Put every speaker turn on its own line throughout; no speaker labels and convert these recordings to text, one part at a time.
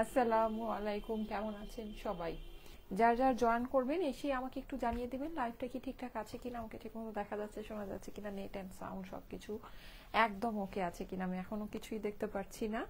আসসালামু আলাইকুম, কেমন আছেন সবাই? যার যার জয়েন করবেন এসে আমাকে একটু জানিয়ে দিবেন লাইভটা কি ঠিকঠাক আছে কিনা, আমাকে ঠিকমতো দেখা যাচ্ছে, শোনা যাচ্ছে কিনা, নেট অ্যান্ড সাউন্ড সবকিছু একদম ওকে আছে কিনা। আমি এখনো কিছুই দেখতে পাচ্ছি না।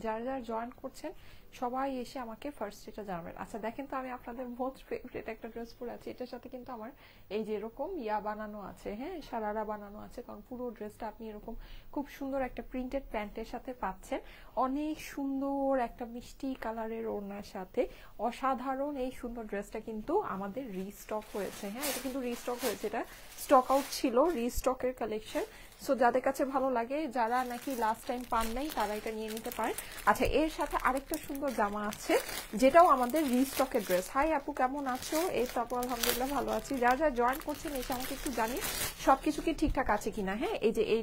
যার যার জয়েন করছেন সবাই এসে আমাকে ফার্স্ট এটা জানাবেন। আচ্ছা দেখেন তো, আমি আপনাদের মোস্ট ফেভারিট একটা ড্রেস পরে আছি। এটার সাথে কিন্তু আমার এই যে এরকম বানানো আছে, হ্যাঁ, সারারা বানানো আছে, কারণ পুরো ড্রেসটা আপনি এরকম খুব সুন্দর একটা প্রিন্টেড প্যান্টের সাথে পাচ্ছেন, অনেক সুন্দর একটা মিষ্টি কালারের ওড়নার সাথে। অসাধারণ এই সুন্দর ড্রেসটা কিন্তু আমাদের রিস্টক হয়েছে। হ্যাঁ, এটা কিন্তু রিস্টক হয়েছে, এটা স্টক আউট ছিল, রিস্টকের কালেকশন। সো যাদের কাছে ভালো লাগে, যারা নাকি লাস্ট টাইম পান নাই, তারা এটা নিয়ে নিতে পারেন। আচ্ছা, এর সাথে আরেকটা সুন্দর জামা আছে, যেটাও আমাদের রিস্টকের ড্রেস। হাই আপু, কেমন আছো? এই তো আপু, আলহামদুলিল্লাহ ভালো আছি। যারা যারা জয়েন করছেন এসে আমাকে একটু জানিয়ে সবকিছু কি ঠিকঠাক আছে কিনা। হ্যাঁ, এই যে এই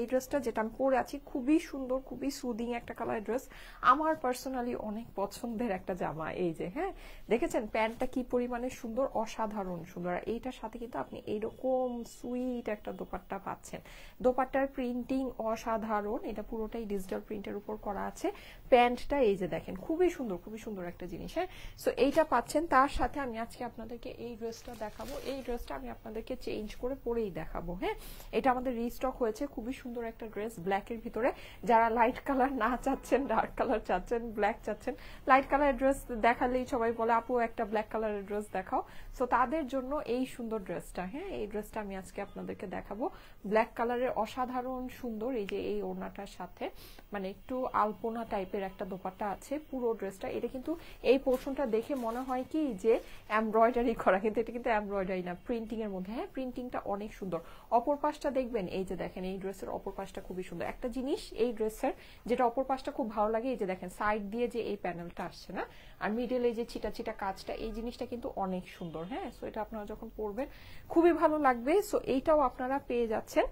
ড্রেসটা যেটা আমি পরে আছি, খুবই সুন্দর, খুবই সুদিং একটা কালার ড্রেস। আমার পার্সোনালি অনেক পছন্দের একটা জামা। এই যে, হ্যাঁ, দেখেছেন প্যান্টটা কি পরিমাণে সুন্দর, অসাধারণ সুন্দর। আর এইটার সাথে কিন্তু আপনি এইরকম সুইট একটা দোপাট্টা পাচ্ছেন। দোপাট্টার প্রিন্টিং অসাধারণ, এটা পুরোটাই ডিজিটাল প্রিন্টের উপর করা আছে। প্যান্টটা এই যে দেখেন, খুবই সুন্দর, খুবই সুন্দর একটা জিনিস। হ্যাঁ, সো এইটা পাচ্ছেন। তার সাথে আমি আজকে আপনাদেরকে এই ড্রেসটা দেখাবো। এই ড্রেসটা আমি আপনাদেরকে চেঞ্জ করে পরেই দেখাবো। হ্যাঁ, এটা আমাদের রিস্টক হয়েছে, খুবই সুন্দর একটা ড্রেস ব্ল্যাকের ভিতরে। যারা লাইট কালার না চাচ্ছেন, ডার্ক কালার চাচ্ছেন, ব্ল্যাক চাচ্ছেন, লাইট কালার ড্রেস দেখালেই সবাই বলে আপু একটা ব্ল্যাক কালারের ড্রেস দেখাও। সো তাদের জন্য এই সুন্দর ড্রেসটা, হ্যাঁ, এই ড্রেসটা আমি আজকে আপনাদেরকে দেখাবো। ব্ল্যাক কালারের অসাধারণ সুন্দর, এই যে এই ওড়নাটার সাথে মানে একটু আলপনা টাইপের একটা দোপাট্টা আছে পুরো ড্রেসটা। এটা কিন্তু এই পোর্শনটা দেখে মনে হয় কি যে এমব্রয়ডারি করা, কিন্তু এটা কিন্তু এমব্রয়ডারি না, প্রিন্টিং এর মধ্যে। হ্যাঁ, প্রিন্টিংটা অনেক সুন্দর। অপর পাশটা দেখবেন, এই যে দেখেন এই ড্রেসের অপর পাশটা খুবই সুন্দর। একটা জিনিস এই ড্রেসের যেটা অপর পাশটা খুব ভালো লাগে, এই যে দেখেন সাইড দিয়ে যে এই প্যানেলটা আসছে না, আর মিডল এই যে ছিটা ছিটা কাজটা, এই জিনিসটা কিন্তু অনেক সুন্দর। হ্যাঁ, সো এটা আপনারা যখন পরবেন খুবই ভালো লাগবে। সো এইটাও আপনারা পেয়ে যাচ্ছেন।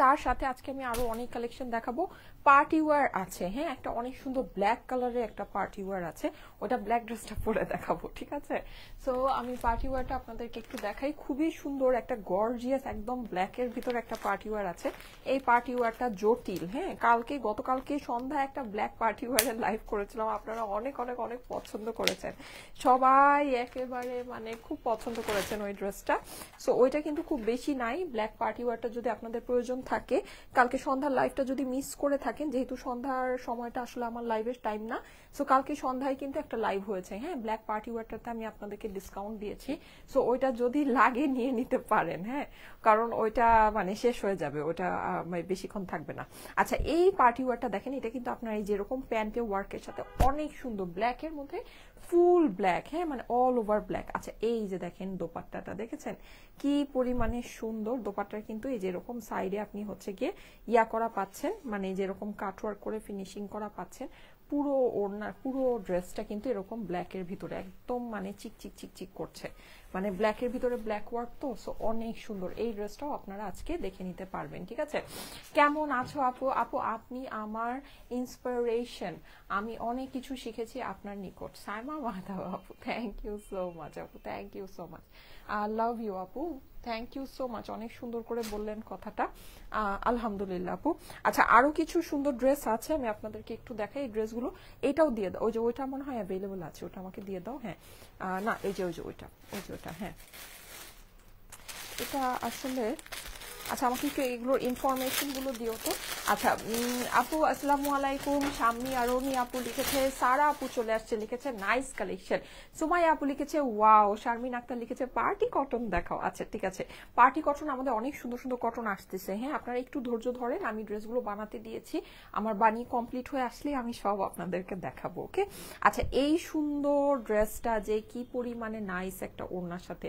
তার সাথে আজকে আমি আরো অনেক কালেকশন দেখাবো। পার্টি ওয়্যার আছে, হ্যাঁ, একটা অনেক সুন্দর ব্ল্যাক কালারের একটা পার্টি ওয়্যার আছে, ওটা ব্ল্যাক ড্রেসটা পরে দেখাবো, ঠিক আছে? সো আমি পার্টি ওয়্যারটা আপনাদেরকে একটু দেখাই। খুবই সুন্দর একটা গর্জিয়াস একদম ব্ল্যাকের ভিতরে একটা পার্টি ওয়্যার আছে। এই পার্টি ওয়্যারটা জটিল। হ্যাঁ, গতকালকে সন্ধ্যায় একটা ব্ল্যাক পার্টি ওয়্যারের লাইভ করেছিলাম, আপনারা অনেক অনেক অনেক পছন্দ করেছেন, সবাই একেবারে মানে খুব পছন্দ করেছেন ওই ড্রেসটা। সো ওইটা কিন্তু খুব বেশি নাই। ব্ল্যাক পার্টি ওয়্যারটা যদি আপনাদের প্রয়োজন থাকে, কালকে সন্ধ্যার লাইভটা যদি মিস করে থাকেন, যেহেতু সন্ধ্যার সময়টা আসলে আমার লাইভের টাইম না, সো কালকে সন্ধ্যায় কিন্তু একটা লাইভ হয়েছে। হ্যাঁ, ব্ল্যাক পার্টি ওয়্যারটাতে আমি আপনাদেরকে ডিসকাউন্ট দিয়েছি। সো ওইটা যদি লাগে নিয়ে নিতে পারেন। হ্যাঁ, কারণ ওইটা মানে শেষ হয়ে যাবে, ওইটা বেশিক্ষণ থাকবে না। আচ্ছা, এই পার্টি ওয়্যারটা দেখেন, এটা কিন্তু আপনার এই যেরকম প্যান্টে ওয়ার্কের সাথে অনেক সুন্দর, ব্ল্যাকের মধ্যে ফুল ব্ল্যাক। হ্যাঁ, মানে অল ওভার ব্ল্যাক। আচ্ছা, এই যে দেখেন দোপাট্টাটা দেখেছেন কি পরিমাণে সুন্দর। দোপাট্টার কিন্তু এই যেরকম সাইডে আপনি হচ্ছে গিয়ে করা পাচ্ছেন, মানে যেরকম কাটওয়ার্ক করে ফিনিশিং করা পাচ্ছেন। পুরো ওড়নার পুরো ড্রেসটা কিন্তু এরকম ব্ল্যাকের ভিতরে একদম মানে চিকচিক চিকচিক করছে, মানে ব্ল্যাকের ভিতরে ব্ল্যাক ওয়ার্ক তো, সো অনেক সুন্দর। এই ড্রেসটাও আপনারা আজকে দেখে নিতে পারবেন, ঠিক আছে? কেমন আছো আপু? আপু আপনি আমার ইন্সপিরেশন, আমি অনেক কিছু শিখেছি আপনার নিকট। সাইমা মাধব আপু, থ্যাংক ইউ সো মাচ আপু, thank you so much, love you আপু, থ্যাংক ইউ সো মাচ, অনেক সুন্দর করে বললেন কথাটা। আলহামদুলিল্লাহ আপু। আচ্ছা, আরো কিছু সুন্দর ড্রেস আছে, আমি আপনাদেরকে একটু দেখাই এই ড্রেসগুলো। এটাও দিয়ে দাও, ওই যে ওইটা মনে হয় অ্যাভেলেবল আছে, ওটা আমাকে দিয়ে দাও। হ্যাঁ, না, এই যে ওইটা, হ্যাঁ, এটা আসলে আচ্ছা, আমাকে একটু এগুলোর ইনফরমেশন গুলো দিও তো। আচ্ছা, আপু আসসালামু আলাইকুম। শাম্মী আরোমি আপু লিখেছে, সারা আপু চলে আসছে, লিখেছে নাইস কালেকশন। সুমাইয়া আপু লিখেছে ওয়াও। শারমিন আক্তার লিখেছে পার্টি কটন দেখাও। আচ্ছা ঠিক আছে, পার্টি কটন আমাদের অনেক সুন্দর সুন্দর কটন আসতেছে। হ্যাঁ, আপনারা একটু ধৈর্য ধরেন, আমি ড্রেসগুলো বানাতে দিয়েছি, আমার বানিয়ে কমপ্লিট হয়ে আসলে আমি সব আপনাদেরকে দেখাবো। ওকে, আচ্ছা, এই সুন্দর ড্রেসটা যে কি পরিমাণে নাইস একটা ওড়নার সাথে,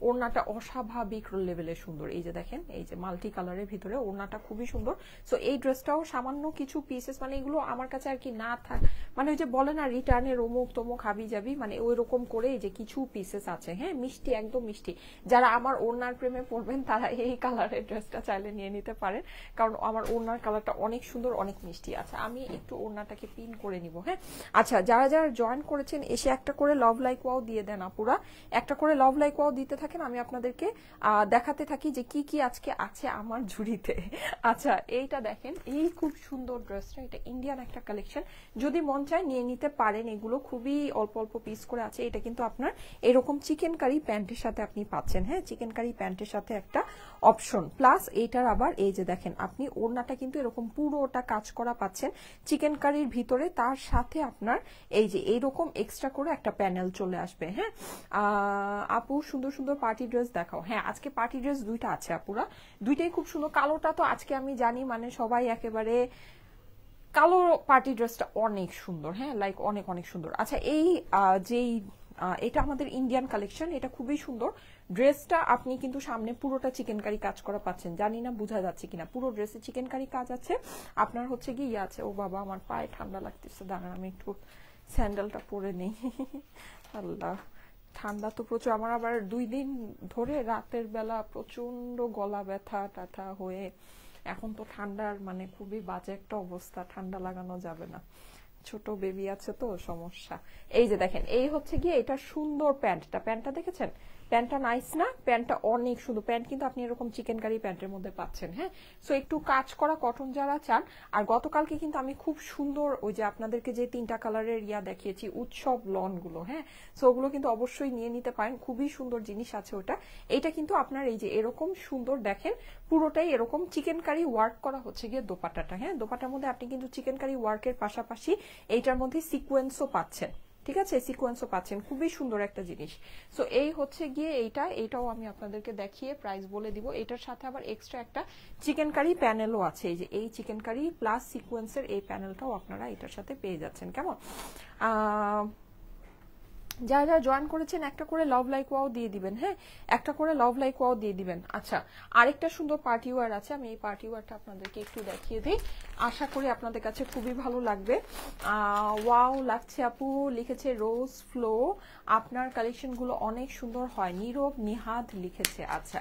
ওড়নাটা অস্বাভাবিক লেভেলের সুন্দর। এই যে দেখেন, এই যে মাল্টি কালারের ভিতরে ওড়নাটা খুবই সুন্দর। সো এই ড্রেসটাও সামান্য কিছু পিসেস, মানে এগুলো আমার কাছে আর কি না থাক, মানে ওই যে বলে না রিটার্নের অমুক তমুক হাবি যাবি, মানে ওই রকম করে এই যে কিছু পিসেস আছে। হ্যাঁ, মিষ্টি, একদম মিষ্টি। যারা আমার ওড়নার প্রেমে পড়বেন তারা এই কালারের ড্রেসটা চাইলে নিয়ে নিতে পারেন, কারণ আমার ওড়নার কালারটা অনেক সুন্দর, অনেক মিষ্টি। আচ্ছা, আমি একটু ওড়নাটাকে পিন করে নিব। হ্যাঁ, আচ্ছা, যারা যারা জয়েন করেছেন এসে একটা করে লাভ লাইক ওয়াও দিয়ে দেন আপুরা, একটা করে লাভ লাইক ওয়াও দিতে থাকেন, আমি আপনাদেরকে দেখাতে থাকি যে কি কি আজকে আছে আমার ঝুড়িতে। আচ্ছা, এইটা দেখেন, এই খুব সুন্দর ড্রেসটা, এটা ইন্ডিয়ান একটা কালেকশন। যদি মন চায় নিয়ে নিতে পারেন, এগুলো খুবই অল্প অল্প পিস করে আছে। এটা কিন্তু আপনার এরকম চিকেন কারি প্যান্টের সাথে আপনি পাচ্ছেন, হ্যাঁ চিকেন কারি প্যান্টের সাথে একটা অপশন, প্লাস এইটার আবার এই যে দেখেন আপনি ওড়নাটা কিন্তু এরকম পুরোটা কাজ করা পাচ্ছেন চিকেন কারির ভিতরে, তার সাথে আপনার এই যে এইরকম এক্সট্রা করে একটা প্যানেল চলে আসবে। হ্যাঁ আপু সুন্দর সুন্দর পার্টি ড্রেস দেখাও। হ্যাঁ আজকে পার্টি ড্রেস দুইটা আছে আপুরা, দুইটাই খুব সুন্দর। কালোটা তো আজকে আমি জানি মানে সবাই একেবারে কালো পার্টি ড্রেসটা অনেক সুন্দর, হ্যাঁ লাইক অনেক অনেক সুন্দর। আচ্ছা এই যেই এটা আমাদের ইন্ডিয়ান কালেকশন, এটা খুবই সুন্দর ড্রেসটা। আপনি কিন্তু সামনে পুরোটা চিকেন কারি কাজ করা পাচ্ছেন, জানি না বোঝা যাচ্ছে কিনা, পুরো ড্রেসে চিকেন কারি কাজ আছে। আপনার হচ্ছে কি ইয়ে আছে, ও বাবা আমার পায়ে ঠান্ডা লাগতেছে, দাঁড়ান আমি একটু স্যান্ডেলটা পরে নেই। আল্লাহ ঠান্ডা তো প্রচুর, আমার আবার 2 দিন ধরে রাতের বেলা প্রচন্ড গলা ব্যথা টাথা হয়ে, এখন তো ঠান্ডার মানে খুবই বাজে একটা অবস্থা, ঠান্ডা লাগানো যাবে না, ছোট বেবি আছে তো সমস্যা। এই যে দেখেন এই হচ্ছে গিয়ে এটা সুন্দর প্যান্টটা দেখেছেন, প্যান্টটা নাইস না, প্যান্টটা অনেক সুন্দর। প্যান্ট কিন্তু আপনি এরকম চিকেন কারি প্যান্টের মধ্যে পাচ্ছেন। হ্যাঁ সো একটু কাজ করা কটন যারা চান। আর গতকালকে কিন্তু আমি খুব সুন্দর ওই যে আপনাদেরকে যে 3টা কালারের দেখিয়েছি উৎসব লন গুলো, হ্যাঁ সো ওগুলো কিন্তু অবশ্যই নিয়ে নিতে পারেন, খুবই সুন্দর জিনিস আছে ওটা। এইটা কিন্তু আপনার এই যে এরকম সুন্দর দেখেন পুরোটাই এরকম চিকেন কারি ওয়ার্ক করা হচ্ছে গিয়ে দোপাট্টাটা। হ্যাঁ দোপাট্টার মধ্যে আপনি কিন্তু চিকেন কারি ওয়ার্কের পাশাপাশি এইটার মধ্যে সিকোয়েন্সও পাচ্ছেন, ঠিক আছে সিকোয়েন্সও পাচ্ছেন, খুবই সুন্দর একটা জিনিস। সো এই হচ্ছে গিয়ে এইটাও আমি আপনাদেরকে দেখিয়ে প্রাইস বলে দিব। এটার সাথে আবার এক্সট্রা একটা চিকেন কারি প্যানেলও আছে, এই যে এই চিকেন কারি প্লাস সিকোয়েন্সের এই প্যানেলটাও আপনারা এটার সাথে পেয়ে যাচ্ছেন। কেমন যারা যারা জয়েন করেছেন একটা করে লাভ লাইক ওয়াও দিয়ে দিবেন, হ্যাঁ একটা করে লাভ লাইক ওয়াও দিয়ে দিবেন। আচ্ছা আরেকটা সুন্দর পার্টি ওয়্যার আছে, আমি এই পার্টি ওয়্যারটা আপনাদেরকে একটু দেখিয়ে দিই, আশা করি আপনাদের কাছে খুবই ভালো লাগবে। ওয়াও লাগছে আপু, লিখেছে রোজ ফ্লো, আপনার কালেকশন গুলো অনেক সুন্দর হয়, নীরব নিহাদ লিখেছে। আচ্ছা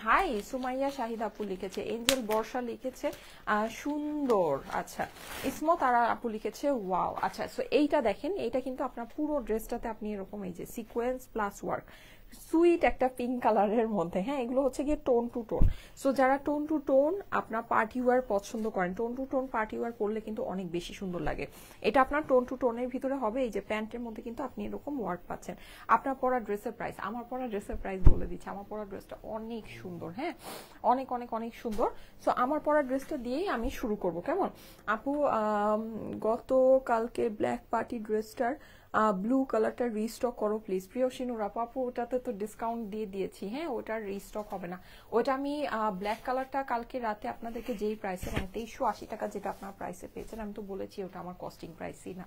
হাই সুমাইয়া শাহিদ আপু লিখেছে, এঞ্জেল বর্ষা লিখেছে সুন্দর। আচ্ছা ইসমত আরা আপু লিখেছে ওয়াও। আচ্ছা সো এইটা দেখেন, এইটা কিন্তু আপনার পুরো ড্রেসটাতে আপনি এরকম এই যে সিকোয়েন্স প্লাস ওয়ার্ক, সুইট একটা পিঙ্ক কালারের মধ্যে। হ্যাঁ এগুলো হচ্ছে গিয়ে টোন টু টোন, সো যারা টোন টু টোন আপনার পার্টি ওয়্যার পছন্দ করেন, tone to tone party wear পরলে কিন্তু অনেক বেশি সুন্দর লাগে। এটা আপনার টোন টু টোনের ভিতরে হবে, এই যে প্যান্টের মধ্যে কিন্তু আপনি এরকম ওয়ার্ক পাচ্ছেন। আপনার পরা ড্রেসের প্রাইস, আমার পরা ড্রেসের প্রাইস বলে দিচ্ছি, আমার পরা ড্রেসটা অনেক সুন্দর, হ্যাঁ অনেক অনেক অনেক সুন্দর। সো আমার পরা ড্রেসটা দিয়েই আমি শুরু করব। কেমন আপু গতকালকে ব্ল্যাক পার্টি ড্রেসটার ব্লু কালারটা রিস্টক করো প্লিজ। প্রিয় সিনুর আপু ওটাতে তো ডিসকাউন্ট দিয়ে দিয়েছি, হ্যাঁ ওটার রিস্টক হবে না। ওটা আমি ব্ল্যাক কালারটা কালকে রাতে আপনাদেরকে যেই প্রাইসে মানে 2380 টাকা যেটা আপনার প্রাইসে পেয়েছেন, আমি তো বলেছি ওটা আমার কস্টিং প্রাইসই না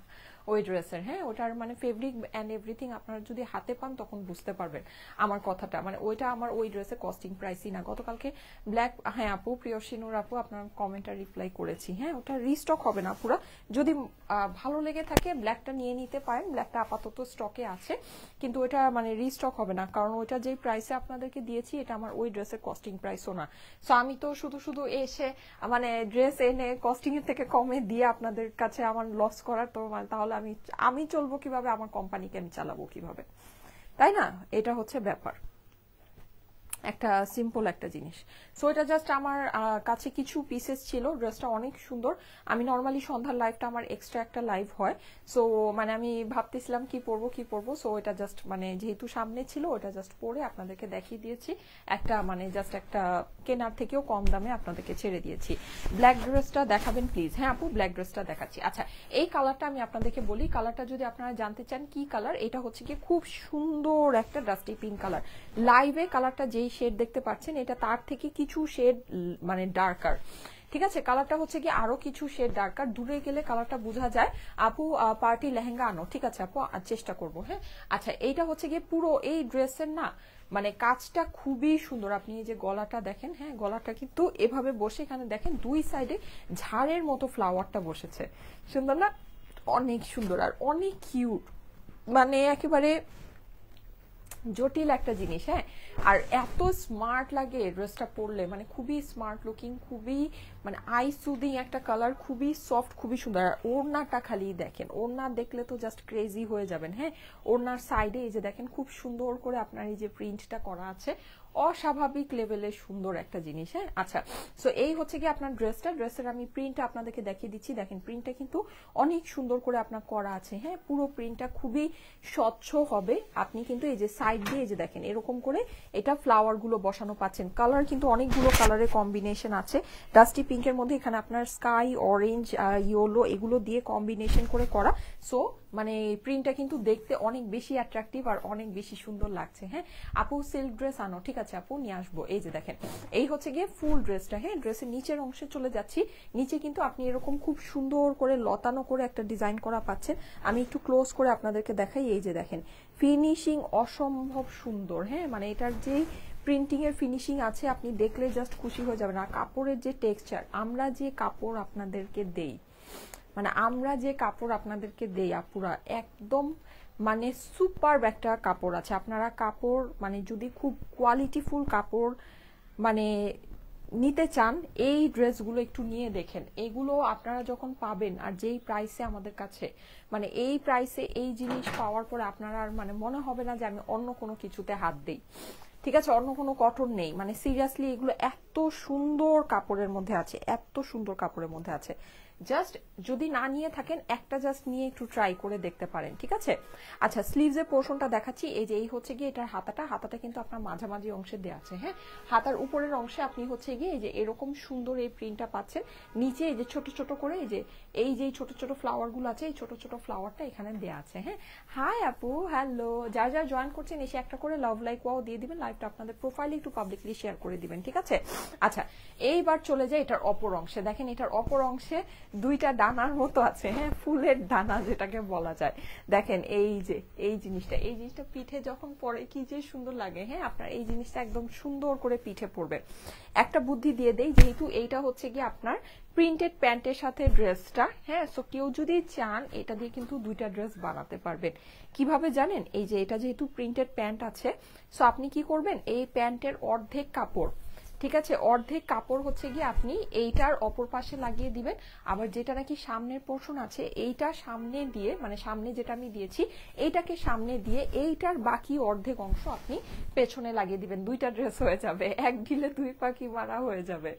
ওই ড্রেসের। হ্যাঁ ওটার মানে ফেব্রিক অ্যান্ড এভরিথিং আপনারা যদি হাতে পান তখন বুঝতে পারবেন আমার কথাটা, মানে ওইটা আমার ওই ড্রেসের কস্টিং প্রাইসই না। গতকালকে ব্ল্যাক, হ্যাঁ আপু প্রিয় সিনুর আপু আপনার কমেন্টটা রিপ্লাই করেছি, হ্যাঁ ওটা রিস্টক হবে না পুরো। যদি ভালো লেগে থাকে ব্ল্যাকটা নিয়ে নিতে পারেন, ব্ল্যাকটা আপাতত স্টকে আছে কিন্তু ওটা মানে রিস্টক হবে না, কারণ ওইটা যেই প্রাইসে আপনাদেরকে দিয়েছি এটা আমার ওই ড্রেসের কস্টিং প্রাইসও না। সো আমি তো শুধু শুধু এসে মানে ড্রেস এনে কস্টিং এর থেকে কমে দিয়ে আপনাদের কাছে আমার লস করার তো মানে তাহলে আমি চলবো কিভাবে, আমার কোম্পানিকে আমি চালাবো কিভাবে, তাই না? এটা হচ্ছে ব্যাপার, একটা সিম্পল একটা জিনিস। সো এটা জাস্ট আমার কাছে কিছু পিসেস ছিল, ড্রেসটা অনেক সুন্দর। আমি নর্মালি সন্ধ্যার লাইভটা আমার এক্সট্রা একটা লাইভ হয়, সো মানে আমি ভাবতেছিলাম কি পরবো, সো এটা জাস্ট মানে যেহেতু সামনে ছিল ওটা জাস্ট পরে আপনাদেরকে দেখিয়ে দিয়েছি, একটা মানে জাস্ট একটা কেনার থেকেও কম দামে আপনাদেরকে ছেড়ে দিয়েছি। ব্ল্যাক ড্রেসটা দেখাবেন প্লিজ। হ্যাঁ আপু ব্ল্যাক ড্রেসটা দেখাচ্ছি। আচ্ছা এই কালারটা আমি আপনাদেরকে বলি, কালারটা যদি আপনারা জানতে চান কি কালার, এটা হচ্ছে কি খুব সুন্দর একটা ডাস্টি পিঙ্ক কালার। লাইভে কালারটা যেই শেড দেখতে পাচ্ছেন এটা তার থেকে কিছু শেড মানে ডার্কার, ঠিক আছে কালারটা হচ্ছে কি আরো কিছু শেড ডার্কার, দূরে গেলে কালারটা বোঝা যায়। আপু পার্টি লেহেঙ্গা আনো, ঠিক আছে আপু চেষ্টা করব। হ্যাঁ আচ্ছা এইটা হচ্ছে গিয়ে পুরো এই ড্রেসের না মানে কাজটা খুবই সুন্দর, আপনি এই যে গলাটা দেখেন, হ্যাঁ গলাটা কিন্তু এভাবে বসে, এখানে দেখেন দুই সাইডে ঝাড়ের মতো ফ্লাওয়ারটা বসেছে, সুন্দর না? অনেক সুন্দর আর অনেক কিউট, মানে একেবারে জটিল একটা জিনিস। হ্যাঁ আর এত স্মার্ট লাগে ড্রেসটা পরলে, মানে খুবই স্মার্ট লুকিং, খুবই মানে আই সুদিং একটা কালার, খুবই সফট, খুবই সুন্দর। আর ওড়নাটা খালি দেখেন, ওড়না দেখলে তো জাস্ট ক্রেজি হয়ে যাবেন। হ্যাঁ ওড়নার সাইডে এই যে দেখেন খুব সুন্দর করে আপনার এই যে প্রিন্টটা করা আছে, অস্বাভাবিক লেভেলের সুন্দর একটা জিনিস। হ্যাঁ, আচ্ছা, সো এই হচ্ছে কি আপনার ড্রেসটা। ড্রেসের আমি প্রিন্টটা আপনাদেরকে দেখিয়ে দিচ্ছি। দেখেন প্রিন্টটা কিন্তু অনেক সুন্দর করে আপনার করা আছে। হ্যাঁ, পুরো প্রিন্টটা খুবই স্বচ্ছ হবে। আপনি কিন্তু এই যে সাইড দিয়ে এই যে দেখেন এরকম করে এটা ফ্লাওয়ার গুলো বসানো পাচ্ছেন। কালার কিন্তু অনেকগুলো কালারের কম্বিনেশন আছে। ডাস্টি পিঙ্কের মধ্যে এখানে আপনার স্কাই, অরেঞ্জ, ইয়েলো এগুলো দিয়ে কম্বিনেশন করে করা। সো মানে প্রিন্টটা কিন্তু দেখতে অনেক বেশি অ্যাট্রাকটিভ আর অনেক বেশি সুন্দর লাগছে। হ্যাঁ আপু সিল্ক ড্রেস আনো, ঠিক আছে আপু নিয়ে আসবো। এই যে দেখেন এই হচ্ছে গিয়ে ফুল ড্রেসটা। হ্যাঁ, ড্রেসের নিচের অংশে চলে যাচ্ছি। নিচে কিন্তু আপনি এরকম খুব সুন্দর করে লতানো করে একটা ডিজাইন করা পাচ্ছেন। আমি একটু ক্লোজ করে আপনাদেরকে দেখাই। এই যে দেখেন ফিনিশিং অসম্ভব সুন্দর। হ্যাঁ, মানে এটার যে প্রিন্টিং এর ফিনিশিং আছে আপনি দেখলে জাস্ট খুশি হয়ে যাবেন। আর কাপড়ের যে টেক্সচার, আমরা যে কাপড় আপনাদেরকে দেই, মানে আমরা যে কাপড় আপনাদেরকে দেই আপুরা, একদম মানে সুপার একটা কাপড় আছে। আপনারা কাপড় মানে যদি খুব কোয়ালিটিফুল কাপড় মানে নিতে চান, এই ড্রেসগুলো একটু নিয়ে দেখেন। এগুলো আপনারা যখন পাবেন আর যেই প্রাইসে আমাদের কাছে, মানে এই প্রাইসে এই জিনিস পাওয়ার পরে আপনারা আর মানে মনে হবে না যে আমি অন্য কোনো কিছুতে হাত দেই। ঠিক আছে, অন্য কোনো কটন নেই। মানে সিরিয়াসলি এগুলো এত সুন্দর কাপড়ের মধ্যে আছে, এত সুন্দর কাপড়ের মধ্যে আছে। জাস্ট যদি না নিয়ে থাকেন একটা জাস্ট নিয়ে একটু ট্রাই করে দেখতে পারেন। ঠিক আছে, আচ্ছা স্লিভসের পোর্শনটা দেখাচ্ছি। এই যে এই হচ্ছে গিয়ে এটার হাতাটা কিন্তু আপনার মাঝামাঝি অংশে দেওয়া আছে। হ্যাঁ, হাতার উপরের অংশে আপনি হচ্ছে গিয়ে এই যে এরকম সুন্দর এই প্রিন্টটা পাচ্ছেন। নিচে এই যে ছোট ছোট করে এই যে ছোট ছোট ফ্লাওয়ার গুলো আছে, এই ছোট ছোট ফ্লাওয়ারটা এখানে দেওয়া আছে। হ্যাঁ, হাই আপু, হ্যালো, যারা যারা জয়েন করছেন এসে একটা করে লাভ লাইক ওয়াও দিয়ে দিবেন। লাইভটা আপনাদের প্রোফাইলে একটু পাবলিকলি শেয়ার করে দিবেন। ঠিক আছে, আচ্ছা এইবার চলে যায় এটার অপর অংশে। দেখেন এটার অপর অংশে দুইটা ডানার মতো আছে। হ্যাঁ, ফুলের ডানা যেটাকে বলা যায়। দেখেন এই যে এই জিনিসটা পিঠে যখন পরে কি যে সুন্দর লাগে। হ্যাঁ, আপনার এই জিনিসটা একদম সুন্দর করে পিঠে পড়বে। একটা বুদ্ধি দিয়ে দেই, যেহেতু এইটা হচ্ছে কি আপনার প্রিন্টেড প্যান্টের সাথে ড্রেসটা। হ্যাঁ, সো কেউ যদি চান এটা দিয়ে কিন্তু দুইটা ড্রেস বানাতে পারবেন। কিভাবে জানেন, এই যে এটা যেহেতু প্রিন্টেড প্যান্ট আছে, সো আপনি কি করবেন, এই প্যান্টের অর্ধেক কাপড়, ঠিক আছে, অর্ধেক কাপড় হচ্ছে গিয়ে আপনি এইটার অপর পাশে লাগিয়ে দিবেন। আবার যেটা নাকি সামনের পোর্শন আছে এইটা সামনে দিয়ে, মানে সামনে যেটা আমি দিয়েছি এইটাকে সামনে দিয়ে এইটার বাকি অর্ধেক অংশ আপনি পেছনে লাগিয়ে দিবেন। দুইটা ড্রেস হয়ে যাবে, এক ঢিলে দুই পাখি মারা হয়ে যাবে।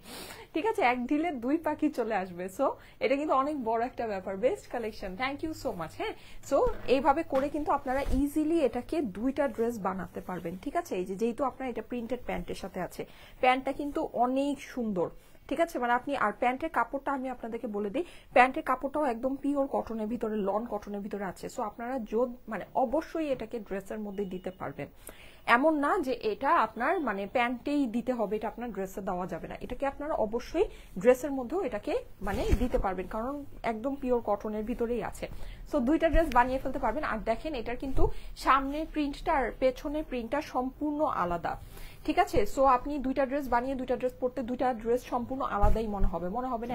ঠিক আছে, এক ঢিলে দুই পাখি চলে আসবে। সো এটা কিন্তু অনেক বড় একটা ব্যাপার। Best collection, thank you so much. হ্যাঁ, সো এইভাবে করে কিন্তু আপনারা ইজিলি এটাকে দুইটা ড্রেস বানাতে পারবেন। ঠিক আছে, এই যে যেহেতু আপনার এটা প্রিন্টেড প্যান্টের সাথে আছে, প্যান্টটা কিন্তু অনেক সুন্দর। ঠিক আছে, মানে আপনি আর প্যান্টের কাপড়টা আমি আপনাদেরকে বলে দিই, প্যান্টের কাপড়টাও একদম পিওর কটনের ভিতরে, লন কটনের ভিতরে আছে। সো আপনারা মানে অবশ্যই এটাকে ড্রেসের মধ্যে দিতে পারবেন। এমন না যে এটা আপনার মানে প্যান্টেই দিতে হবে, এটা আপনার ড্রেসে দেওয়া যাবে না। এটাকে আপনারা অবশ্যই ড্রেসের মধ্যেও এটাকে মানে দিতে পারবেন, কারণ একদম পিওর কটনের ভিতরেই আছে। সো দুইটা ড্রেস বানিয়ে ফেলতে পারবেন। আর দেখেন এটার কিন্তু সামনের প্রিন্টটা আর পেছনের প্রিন্টটা সম্পূর্ণ আলাদা। ঠিক আছে, সো আপনি দুইটা ড্রেস বানিয়ে দুইটা ড্রেস পরতে দুইটা ড্রেস সম্পূর্ণ আলাদাই মনে হবে না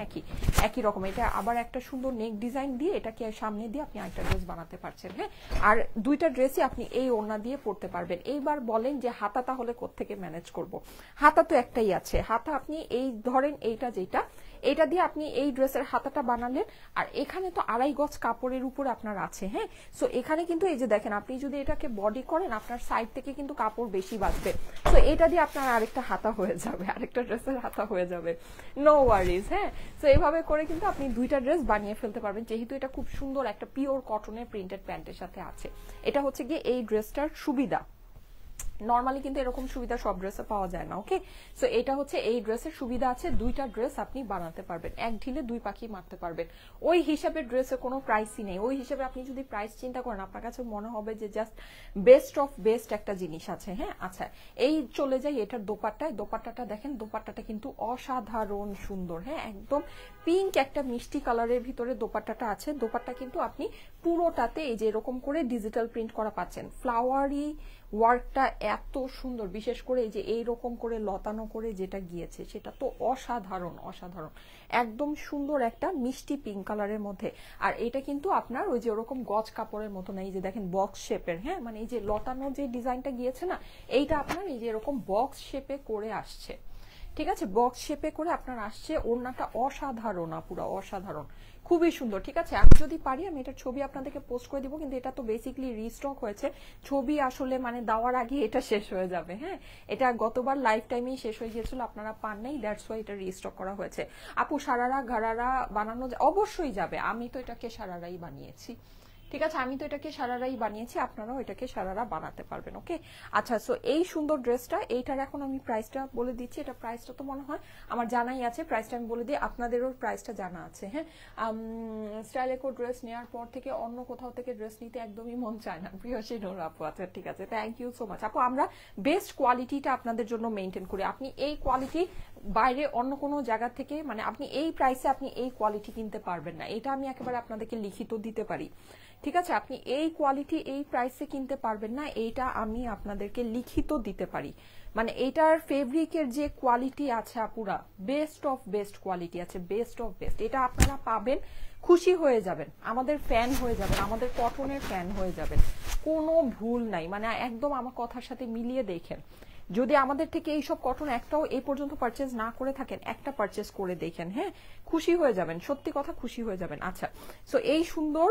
একই রকম। এটা আবার একটা সুন্দর নেক ডিজাইন দিয়ে এটাকে সামনে দিয়ে আপনি আরেকটা ড্রেস বানাতে পারছেন। হ্যাঁ, আর দুইটা ড্রেসই আপনি এই ওড়না দিয়ে পরতে পারবেন। এইবার বলেন যে হাতা তাহলে কোত্থেকে ম্যানেজ করব? হাতা তো একটাই আছে। হাতা আপনি এই ধরেন এইটা যেটা, এটা দিয়ে আপনি এই ড্রেসের হাতাটা বানালেন। আর এখানে তো 2.5 গজ কাপড়ের উপর আপনার আছে। হ্যাঁ, সো এখানে কিন্তু এই যে দেখেন আপনি যদি এটাকে বডি করেন আপনার সাইড থেকে কিন্তু কাপড় বেশি বাঁচবে। সো এটা দিয়ে আপনার আরেকটা হাতা হয়ে যাবে, আরেকটা ড্রেসের হাতা হয়ে যাবে, নো ওয়ারিজ। হ্যাঁ, সো এইভাবে করে কিন্তু আপনি দুইটা ড্রেস বানিয়ে ফেলতে পারবেন, যেহেতু এটা খুব সুন্দর একটা পিওর কটনের প্রিন্টেড প্যান্টের সাথে আছে। এটা হচ্ছে গিয়ে এই ড্রেসটার সুবিধা। নর্মালি কিন্তু এরকম সুবিধা সব ড্রেসে পাওয়া যায় না। ওকে, সো এটা হচ্ছে এই ড্রেসের সুবিধা আছে, দুইটা ড্রেস আপনি বানাতে পারবেন, এক ঢিলে দুই পাখি মারতে পারবেন। ওই হিসাবে ড্রেসে কোনো প্রাইসই নেই। ওই হিসাবে আপনি যদি প্রাইস চিন্তা করেন আপনার কাছে মনে হবে যে জাস্ট বেস্ট অফ বেস্ট একটা জিনিস আছে। হ্যাঁ, আচ্ছা এই চলে যাই এটার দোপাট্টায়। দোপাট্টাটা দেখেন, দোপাট্টাটা কিন্তু অসাধারণ সুন্দর। হ্যাঁ, একদম পিঙ্ক একটা মিষ্টি কালারের ভিতরে দোপাট্টাটা আছে। দোপাট্টা কিন্তু আপনি পুরোটাতে এই যে এরকম করে ডিজিটাল প্রিন্ট করা পাচ্ছেন। ফ্লাওয়ারি ওয়ার্কটা এত সুন্দর, বিশেষ করে এই যে এইরকম করে লতানো করে যেটা গিয়েছে সেটা তো অসাধারণ, একদম সুন্দর একটা মিষ্টি পিঙ্ক কালারের মধ্যে। আর এটা কিন্তু আপনার ওই যে ওরকম গজ কাপড়ের মতো না, এই যে দেখেন বক্স শেপের। হ্যাঁ, মানে এই যে লতানো যে ডিজাইনটা গিয়েছে না, এইটা আপনার এই যে এরকম বক্স শেপে করে আসছে। ঠিক আছে, বক্স শেপে করে আপনার আসছে, ওড়নাটা অসাধারণ, পুরো অসাধারণ, খুবই সুন্দর। ঠিক আছে, আমি যদি পারি আমি এটার ছবি আপনাদেরকে পোস্ট করে দিব, কিন্তু এটা তো বেসিক্যালি রিস্টক হয়েছে, ছবি আসলে মানে দেওয়ার আগে এটা শেষ হয়ে যাবে। হ্যাঁ, এটা গতবার লাইফ টাইমেই শেষ হয়ে গিয়েছিল, আপনারা পান নাই, দ্যাটস ওয়াই এটা রিস্টক করা হয়েছে। আপু সারারা গারারা বানানো অবশ্যই যাবে, আমি তো এটাকে সারারাই বানিয়েছি। ঠিক আছে, আমি তো এটাকে সারারাই বানিয়েছি, আপনারাও এটাকে সারারা বানাতে পারবেন। ওকে, আচ্ছা, সো এই সুন্দর ড্রেসটা, এইটার এখন আমি প্রাইসটা বলে দিচ্ছি। এটা প্রাইসটা তো মনে হয় আমার জানাই আছে, প্রাইসটা আমি বলে দিই, আপনাদেরও প্রাইসটা জানা আছে। হ্যাঁ, স্টাইলেকো ড্রেস নেওয়ার পর থেকে অন্য কোথাও থেকে ড্রেস নিতে একদমই মন চায় না, প্রিয় শিনুর আপু। আচ্ছা ঠিক আছে, থ্যাংক ইউ সো মাচ আপু। আমরা বেস্ট কোয়ালিটিটা আপনাদের জন্য মেনটেন করি, আপনি এই কোয়ালিটি বাইরে অন্য কোনো জায়গা থেকে, মানে আপনি এই প্রাইসে আপনি এই কোয়ালিটি কিনতে পারবেন না, এটা আমি একেবারে আপনাদেরকে লিখিত দিতে পারি। ঠিক আছে, আপনি এই কোয়ালিটি এই প্রাইসে কিনতে পারবেন না, এইটা আমি আপনাদেরকে লিখিত দিতে পারি। মানে এটার ফেব্রিকের যে কোয়ালিটি আছে আপুরা, বেস্ট অফ বেস্ট কোয়ালিটি আছে, বেস্ট অফ বেস্ট, এটা আপনারা পাবেন, খুশি হয়ে যাবেন, আমাদের ফ্যান হয়ে যাবেন, আমাদের কটনের ফ্যান হয়ে যাবেন, কোনো ভুল নাই। মানে একদম আমার কথার সাথে মিলিয়ে দেখেন, যদি আমাদের থেকে এইসব কটন একটাও এই পর্যন্ত পারচেজ না করে থাকেন, একটা পারচেজ করে দেখেন, হ্যাঁ খুশি হয়ে যাবেন, সত্যি কথা খুশি হয়ে যাবেন। আচ্ছা, সো এই সুন্দর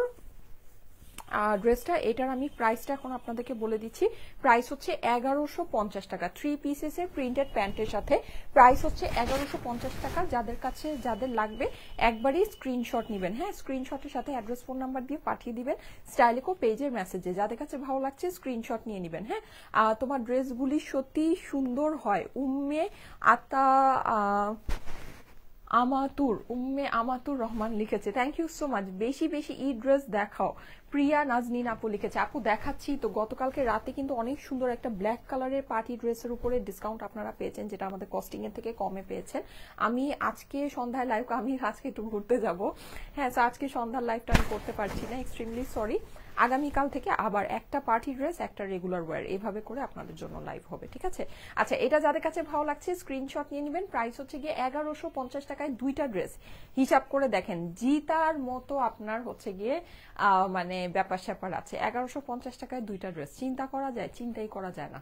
ড্রেসটা, এটার আমি প্রাইসটা এখন আপনাদেরকে বলে দিচ্ছি। প্রাইস হচ্ছে 1150 টাকা, 3 পিসেসের প্রিন্টেড প্যান্টের সাথে প্রাইস হচ্ছে 1150 টাকা। যাদের কাছে যাদের লাগবে একবারই স্ক্রিনশট নেবেন। হ্যাঁ, স্ক্রিনশটের সাথে অ্যাড্রেস ফোন নাম্বার দিয়ে পাঠিয়ে দিবেন স্টাইলেকো পেজের মেসেজে, যাদের কাছে ভালো লাগছে স্ক্রিনশট নিয়ে নেবেন। হ্যাঁ, তোমার ড্রেসগুলি সত্যি সুন্দর হয়। উম্মে আমাতুর রহমান লিখেছে, থ্যাংক ইউ সো মাচ। বেশি বেশি ই ড্রেস দেখাও, প্রিয়া নাজনীন আপু লিখেছে। আপু দেখাচ্ছি তো, গতকালকে রাতে কিন্তু অনেক সুন্দর একটা ব্ল্যাক কালারের পার্টি ড্রেসের উপরে ডিসকাউন্ট আপনারা পেয়েছেন, যেটা আমাদের কস্টিং এর থেকে কমে পেয়েছেন। আমি আজকে সন্ধ্যায় লাইভ, আমি আজকে একটু ঘুরতে যাব। হ্যাঁ, তো আজকে সন্ধ্যার লাইভটা আমি করতে পারছি না, এক্সট্রিমলি সরি। আগামীকাল থেকে আবার একটা পার্টি ড্রেস একটা রেগুলার ওয়্যার এভাবে করে আপনাদের জন্য লাইভ হবে। ঠিক আছে, আচ্ছা এটা যাদের কাছে ভালো লাগছে স্ক্রিনশট নিয়ে নেবেন। প্রাইস হচ্ছে গিয়ে 1150 টাকায় দুইটা ড্রেস, হিসাব করে দেখেন জিতার মতো আপনার হচ্ছে গিয়ে মানে ব্যাপার স্যাপার আছে। 1150 টাকায় দুইটা ড্রেস, চিন্তা করা যায়? চিন্তাই করা যায় না।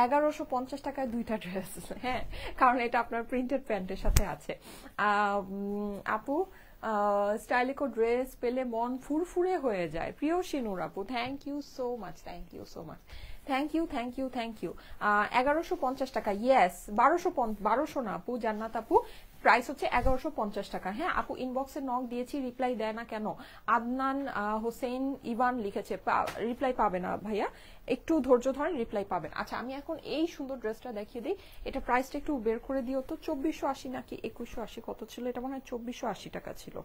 1150 টাকায় দুইটা ড্রেস, হ্যাঁ, কারণ এটা আপনার প্রিন্টেড প্যান্টের সাথে আছে। আপু স্টাইলিকো ড্রেস পেলে মন ফুরফুরে হয়ে যায়, প্রিয় শিনুর আপু, thank you so much, thank you so much, thank you thank you thank you. 1150 টাকা, ইয়েস 1200 না আপু, জান্নাত আপু প্রাইস হচ্ছে 1150 টাকা। হ্যাঁ আপু, ইনবক্সে নক দিয়েছি, রিপ্লাই দেয় না কেন? আদনান হোসেন ইভান লিখেছে, রিপ্লাই পাবে না ভাইয়া, একটু ধৈর্য ধরেন, রিপ্লাই পাবেন। আচ্ছা, আমি এখন এই সুন্দর ড্রেসটা দেখিয়ে দিই, এটা প্রাইসটা একটু বের করে দিও তো, 2480 নাকি 2180 কত ছিল, এটা মনে হয় 2480 টাকা ছিল।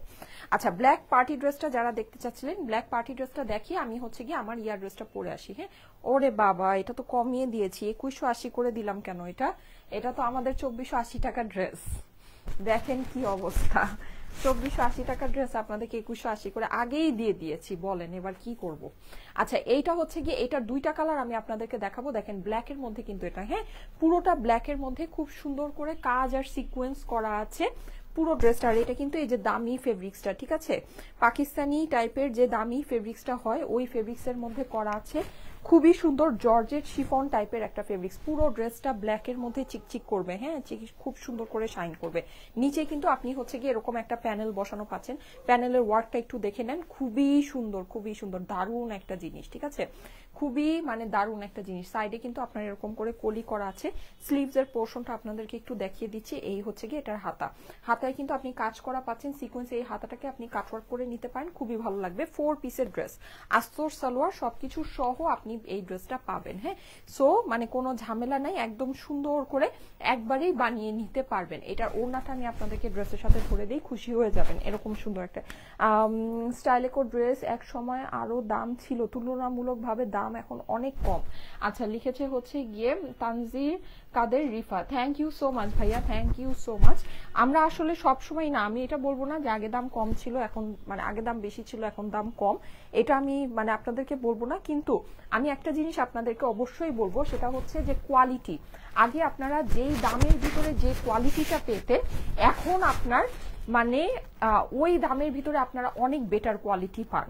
আচ্ছা, ব্ল্যাক পার্টি ড্রেসটা যারা দেখতে চাচ্ছিলেন, ব্ল্যাক পার্টি ড্রেসটা দেখিয়ে আমি হচ্ছে গিয়ে আমার ইয়ার ড্রেসটা পরে আসি। হ্যাঁ, ওরে বাবা, এটা তো কমিয়ে দিয়েছি, 2180 করে দিলাম কেন? এটা তো আমাদের 2480 টাকা ড্রেস, দেখেন কি অবস্থা। 2480 টাকার ড্রেস আপনাদেরকে 2180 করে আগেই দিয়ে দিয়েছি, বলেন এবার কি করব? আচ্ছা, এইটা হচ্ছে গিয়ে, এটার দুইটা কালার আমি আপনাদেরকে দেখাবো। দেখেন ব্ল্যাকের মধ্যে কিন্তু এটা, হ্যাঁ পুরোটা ব্ল্যাকের মধ্যে খুব সুন্দর করে কাজ আর সিকোয়েন্স করা আছে পুরো ড্রেসটা। আর এটা কিন্তু এই যে দামি ফেব্রিক্সটা, ঠিক আছে, পাকিস্তানি টাইপের যে দামি ফেব্রিক্সটা হয় ওই ফেব্রিক্সের মধ্যে করা আছে, খুবই সুন্দর জর্জেট শিফন টাইপের একটা ফেব্রিক্স। পুরো ড্রেসটা ব্ল্যাকের মধ্যে চিকচিক করবে, হ্যাঁ খুব সুন্দর করে শাইন করবে। নিচে কিন্তু আপনি হচ্ছে গিয়ে এরকম একটা প্যানেল বসানো পাচ্ছেন, প্যানেলের ওয়ার্কটা একটু দেখে নেন, খুবই সুন্দর, খুবই সুন্দর, দারুণ একটা জিনিস। ঠিক আছে, খুবই মানে দারুণ একটা জিনিস। সাইডে কিন্তু আপনার এরকম করে কলি করা আছে। স্লিভস এর পোর্শনটা আপনাদেরকে একটু দেখিয়ে দিচ্ছি, এই হচ্ছে গিয়ে এটার হাতায় কিন্তু আপনি কাজ করা পাচ্ছেন সিকোয়েন্স, এই হাতাটাকে আপনি কাটওয়ার্ক করে নিতে পারেন, খুবই ভালো লাগবে। 4 পিসের ড্রেস, আস্তর সালোয়ার সবকিছু সহ আপনি এই ড্রেসটা পাবেন। হ্যাঁ, সো মানে কোনো ঝামেলা নাই, একদম সুন্দর করে একবারেই বানিয়ে নিতে পারবেন। এটার ওড়নাটা আমি আপনাদেরকে ড্রেসের সাথে ধরে দিই, খুশি হয়ে যাবেন। এরকম সুন্দর একটা স্টাইলেকো ড্রেস এক সময় আরো দাম ছিল, তুলনামূলকভাবে দাম এখন অনেক কম। আচ্ছা, লিখেছে হচ্ছে গিয়ে Tanjir Kader Rifa, thank you so much ভাইয়া, থ্যাংক ইউ সো মাচ। আমরা আসলে সব সময় না, আমি এটা বলবো না যে আগে দাম কম ছিল এখন, মানে আগে দাম বেশি ছিল এখন দাম কম, এটা আমি মানে আপনাদেরকে বলবো না। কিন্তু আমি একটা জিনিস আপনাদেরকে অবশ্যই বলবো, সেটা হচ্ছে যে কোয়ালিটি। আগে আপনারা যেই দামের ভিতরে যে কোয়ালিটিটা পেতেন, এখন আপনার মানে ওই দামের ভিতরে আপনারা অনেক বেটার কোয়ালিটি পান।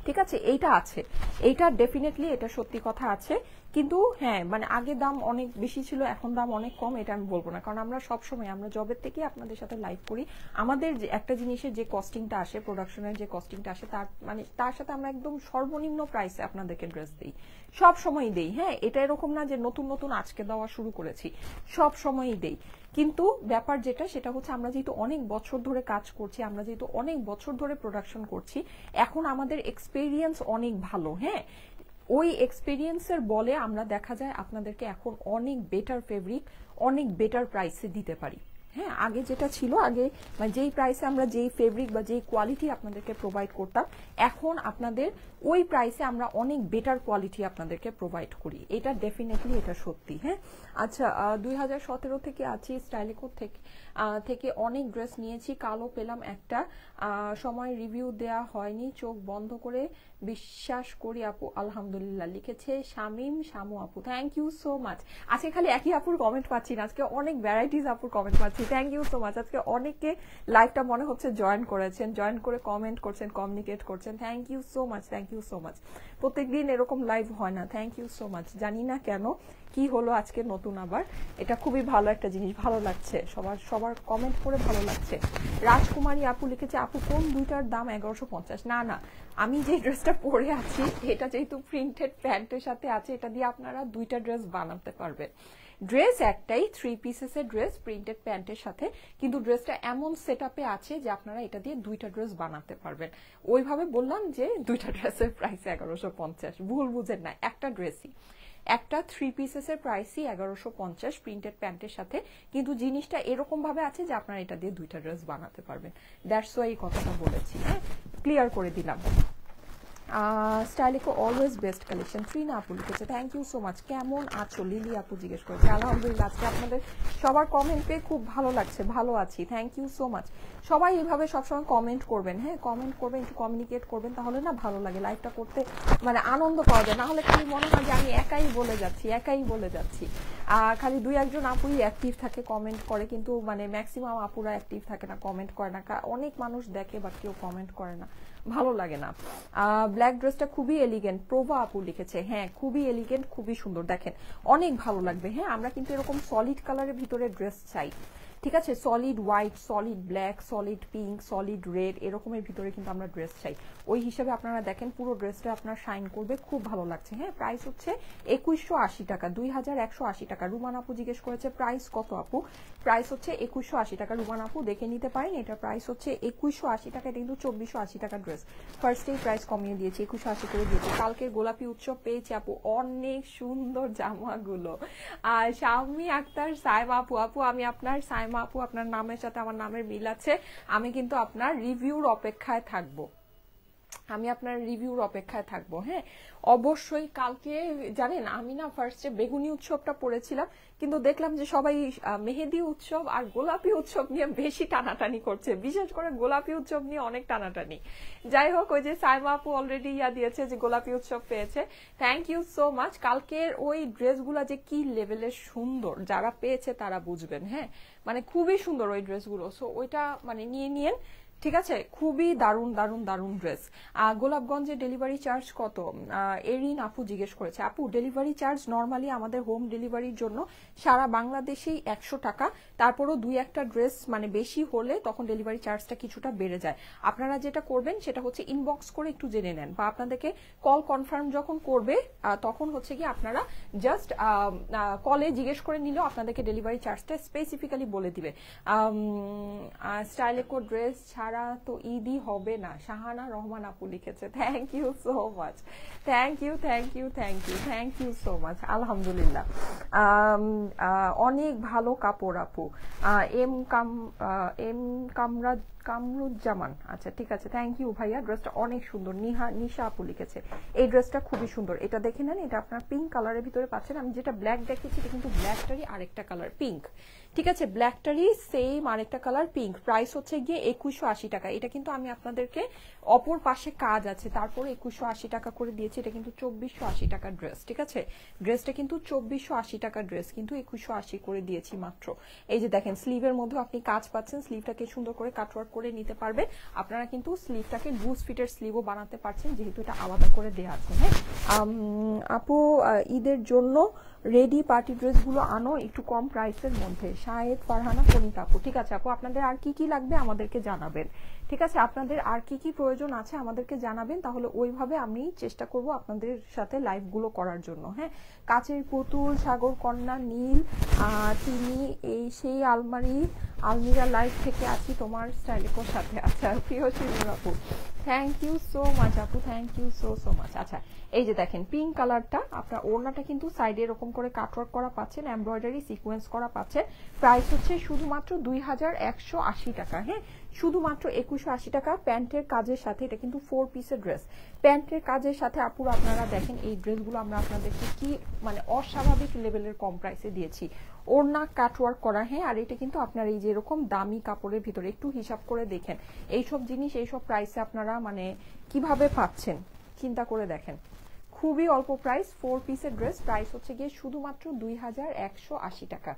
ঠিক আছে, এইটা আছে, এইটা ডেফিনেটলি এটা সত্যি কথা আছে। কিন্তু হ্যাঁ মানে আগে দাম অনেক বেশি ছিল, এখন দাম অনেক কম, এটা আমি বলবো না, কারণ আমরা সবসময় আমরা জবের থেকে আপনাদের সাথে লাইভ করি, আমাদের যে একটা জিনিসের যে কস্টিংটা আসে, প্রোডাকশনের যে কস্টিংটা আসে, তার মানে তার সাথে আমরা একদম সর্বনিম্ন প্রাইসে আপনাদেরকে ড্রেস দিই, সব সময়ই দেই। হ্যাঁ, এটা এরকম না যে নতুন নতুন আজকে দেওয়া শুরু করেছি, সব সময়ই দেই। কিন্তু ব্যাপার যেটা সেটা হচ্ছে আমরা যেহেতু অনেক বছর ধরে কাজ করছি, আমরা যেহেতু অনেক বছর ধরে প্রোডাকশন করছি, এখন আমাদের এক্সপেরিয়েন্স অনেক ভালো। হ্যাঁ, ওই এক্সপেরিয়েন্সের বলে আমরা দেখা যায় আপনাদেরকে এখন অনেক বেটার ফেব্রিক অনেক বেটার প্রাইসে দিতে পারি। হ্যাঁ, আগে যেটা ছিল, আগে মানে যেই প্রাইসে আমরা যেই ফেব্রিক বা যেই কোয়ালিটি আপনাদেরকে প্রোভাইড করতাম, এখন আপনাদের ওই প্রাইসে আমরা অনেক বেটার কোয়ালিটি আপনাদেরকে প্রোভাইড করি, এটা ডেফিনেটলি এটা সত্যি। হ্যাঁ, আচ্ছা 2017 থেকে আছি স্টাইলিকো থেকে অনেক ড্রেস নিয়েছি, কালো পেলাম একটা, সময় রিভিউ দেয়া হয়নি, চোখ বন্ধ করে বিশ্বাস করি আপু, আলহামদুলিল্লাহ, লিখেছে শামিম শামু আপু, থ্যাংক ইউ সো মাচ। আজকে খালি একই আপুর কমেন্ট পাচ্ছি না, আজকে অনেক ভ্যারাইটিস আপুর কমেন্ট পাচ্ছি, থ্যাংক ইউ সো মাচ। আজকে অনেকে লাইভটা মনে হচ্ছে জয়েন করেছেন, জয়েন করে কমেন্ট করছেন, কমিউনিকেট করছেন, thank you so much, thank you so much. প্রত্যেকদিন এরকম লাইভ হয় না, থ্যাংক ইউ সো মাচ। জানি না কেন কি হলো আজকে নতুন আবার, এটা খুবই ভালো একটা জিনিস, ভালো লাগছে, সবার কমেন্ট করে ভালো লাগছে। রাজকুমারী আপু লিখেছে আপু কোন দুইটার দাম 1150? না না, আমি যে ড্রেসটা পরে আছি এটা যেহেতু প্রিন্টেড প্যান্টের সাথে আছে, এটা দিয়ে আপনারা দুইটা ড্রেস বানাতে পারবেন। ড্রেস একটাই, 3 পিসেসের ড্রেস প্রিন্টেড প্যান্টের সাথে, কিন্তু ড্রেসটা এমন সেটআপে আছে যে আপনারা এটা দিয়ে দুইটা ড্রেস বানাতে পারবেন। ওইভাবে বললাম যে দুইটা ড্রেসের প্রাইস 1150, ভুল বুঝেন না, একটা ড্রেসই, একটা 3 পিসেসের প্রাইসই 1150 প্রিন্টেড প্যান্টের সাথে, কিন্তু জিনিসটা এরকম ভাবে আছে যে আপনারা এটা দিয়ে দুইটা ড্রেস বানাতে পারবেন। দ্যাটস ওয়াই এই কথাটা বলেছি। হ্যাঁ, ক্লিয়ার করে দিলাম। স্টাইলিকো অলওয়েজ বেস্ট কালেকশন, ট্রিনা আপু লিখেছে থ্যাংক ইউ সো মাচ। কেমন আছো লিলি আপু জিজ্ঞেস করেছে, আলহামদুলিল্লাহ, আজকে আপনাদের সবার কমেন্ট পেয়ে খুব ভালো লাগছে, ভালো আছি, থ্যাংক ইউ সো মাচ। সবাই এইভাবে সবসময় কমেন্ট করবেন, হ্যাঁ কমেন্ট করবেন, একটু কমিউনিকেট করবেন, তাহলে না ভালো লাগে, লাইভটা করতে মানে আনন্দ পাওয়া যায়, না হলে খালি মনে হয় যে আমি একাই বলে যাচ্ছি। খালি 2-1 আপুই অ্যাক্টিভ থাকে, কমেন্ট করে, কিন্তু মানে ম্যাক্সিমাম আপুরা অ্যাক্টিভ থাকে না, কমেন্ট করে না, অনেক মানুষ দেখে বাট কেউ কমেন্ট করে না, ভালো লাগে না। ব্ল্যাক ড্রেসটা খুবই এলিগেন্ট, প্রভা আপু লিখেছে, হ্যাঁ খুবই এলিগেন্ট, খুবই সুন্দর, দেখেন অনেক ভালো লাগবে। হ্যাঁ, আমরা কিন্তু এরকম সলিড কালারের ভিতরে ড্রেস চাই, ঠিক আছে, solid white, solid black, solid pink, solid red, এরকমের ভিতরে কিন্তু আমরা ড্রেস চাই। ওই হিসাবে আপনারা দেখেন পুরো ড্রেসটা আপনার শাইন করবে, খুব ভালো লাগছে। হ্যাঁ, প্রাইস হচ্ছে 2180 টাকা, 2180 টাকা। রুমান আপু জিজ্ঞেস করেছে প্রাইস কত আপু, প্রাইস হচ্ছে 2180 টাকা। রুমান আপু দেখে নিতে পারেন, এটা প্রাইস হচ্ছে 2180 টাকা, এটা কিন্তু 2480 টাকা ড্রেস, ফার্স্টেই প্রাইস কমিয়ে দিয়েছি, 2180 করে দিয়েছি। কালকে গোলাপি উৎসব পেয়েছি আপু, অনেক সুন্দর জামাগুলো। আর শাম্মী আক্তার সাইমা আপু, আমি আপনার সাইমা আপু, আপনার নামের সাথে আমার নামের মিল আছে, আমি কিন্তু আপনার রিভিউর অপেক্ষায় থাকবো, হ্যাঁ অবশ্যই। কালকে জানেন আমি না ফার্স্টে বেগুনি উৎসবটা পড়েছিলাম, কিন্তু দেখলাম যে সবাই মেহেদি উৎসব আর গোলাপি উৎসব নিয়ে বেশি টানাটানি করছে, বিশেষ করে গোলাপি উৎসব নিয়ে অনেক টানাটানি। যাই হোক, ওই যে সাইমা আপু অলরেডি দিয়েছে যে গোলাপি উৎসব পেয়েছে, থ্যাংক ইউ সো মাচ। কালকের ওই ড্রেসগুলো যে কি লেভেলের সুন্দর, যারা পেয়েছে তারা বুঝবেন। হ্যাঁ, মানে খুবই সুন্দর ওই ড্রেসগুলো, সো ওইটা মানে নিয়েন, ঠিক আছে, খুবই দারুণ দারুণ দারুণ ড্রেস। গোলাপগঞ্জে ডেলিভারি চার্জ কত, এরিন আপু জিজ্ঞেস করেছে। আপু ডেলিভারি চার্জ নর্মালি আমাদের হোম ডেলিভারির জন্য সারা বাংলাদেশেই 100 টাকা, তারপরও 2-1টা ড্রেস মানে বেশি হলে তখন ডেলিভারি চার্জটা কিছুটা বেড়ে যায়। আপনারা যেটা করবেন সেটা হচ্ছে ইনবক্স করে একটু জেনে নেন, বা আপনাদেরকে কল কনফার্ম যখন করবে তখন হচ্ছে কি আপনারা জাস্ট কলে জিজ্ঞেস করে নিলেও আপনাদেরকে ডেলিভারি চার্জটা স্পেসিফিক্যালি বলে দিবে। স্টাইলেকো ড্রেস ছাড়া তো ঈদই হবে না, শাহানা রহমান আপু লিখেছে, thank you so much, thank you so much. আলহামদুলিল্লাহ, অনেক ভালো কাপড় আপু। কামরুজ্জামান, আচ্ছা ঠিক আছে, থ্যাংক ইউ ভাইয়া, ড্রেসটা অনেক সুন্দর। নিশা আপু লিখেছে এই ড্রেসটা খুবই সুন্দর, এটা দেখে নেন, এটা আপনার পিঙ্ক কালারের ভিতরে পাচ্ছেন। আমি যেটা ব্ল্যাক দেখেছি এটা কিন্তু ব্ল্যাকটারই আরেকটা কালার, পিঙ্ক, ঠিক আছে, ব্ল্যাকটারই সেম আরেকটা কালার পিঙ্ক, প্রাইস হচ্ছে গিয়ে 2180 টাকা। এটা কিন্তু আমি আপনাদেরকে অপর পাশে কাজ আছে তারপরে 2180 টাকা করে দিয়েছি। এটা কিন্তু 2480 টাকার ড্রেস, ঠিক আছে, ড্রেসটা কিন্তু 2480 টাকার ড্রেস কিন্তু 2180 করে দিয়েছি মাত্র। এই যে দেখেন স্লিভের মধ্যে আপনি কাজ পাচ্ছেন, স্লিভটাকে সুন্দর করে কাটওয়ার্ক করে নিতে পারবেন। আপনারা কিন্তু স্লিভটাকে লুজ ফিটের স্লিভও বানাতে পারছেন যেহেতু এটা আলাদা করে দেওয়া আছে। হ্যাঁ আপু, ঈদের জন্য রেডি পার্টি ড্রেসগুলো আনো একটু কম প্রাইসের মধ্যে। শাহেদ ফারহানা কনিকা আপু, ঠিক আছে আপু, আপনাদের আর কি কি লাগবে আমাদেরকে জানাবেন। ঠিক আছে, আপনাদের আর কি কি প্রয়োজন আছে আমাদেরকে জানাবেন, তাহলে ওইভাবে আমি চেষ্টা করব আপনাদের সাথে লাইভগুলো করার জন্য। হ্যাঁ, কাচের পুতুল, সাগর কন্যা, নীল, তিনি এই সেই আলমিরা লাইভ থেকে আছি তোমার স্টাইলিকোর সাথে। আচ্ছা প্রিয় শিবুর আপু, থ্যাংক ইউ সো মাচ আপু, থ্যাংক ইউ সো মাচ। আচ্ছা এই যে দেখেন পিঙ্ক কালারটা, আপনার ওড়নাটা কিন্তু সাইডে এরকম করে কাটওয়ার্ক করা পাচ্ছেন, এমব্রয়ডারি সিকোয়েন্স করা পাচ্ছেন। প্রাইস হচ্ছে শুধুমাত্র 2180 টাকা। হ্যাঁ, শুধুমাত্র 2180 টাকা প্যান্টের কাজের সাথে। এটা কিন্তু 4 পিসের ড্রেস, প্যান্টের কাজের সাথে আপুরা আপনারা দেখেন এই ড্রেসগুলো আমরা আপনাদেরকে কি মানে অস্বাভাবিক লেভেলের কম প্রাইসে দিয়েছি। ওড়না কাটওয়ার্ক করা। হ্যাঁ, আর এটা কিন্তু আপনার এই যে এরকম দামি কাপড়ের ভিতরে, একটু হিসাব করে দেখেন এইসব জিনিস এইসব প্রাইসে আপনারা মানে কিভাবে পাচ্ছেন চিন্তা করে দেখেন। খুবই অল্প প্রাইস, 4 পিসের ড্রেস, প্রাইস হচ্ছে গিয়ে শুধুমাত্র 2180 টাকা।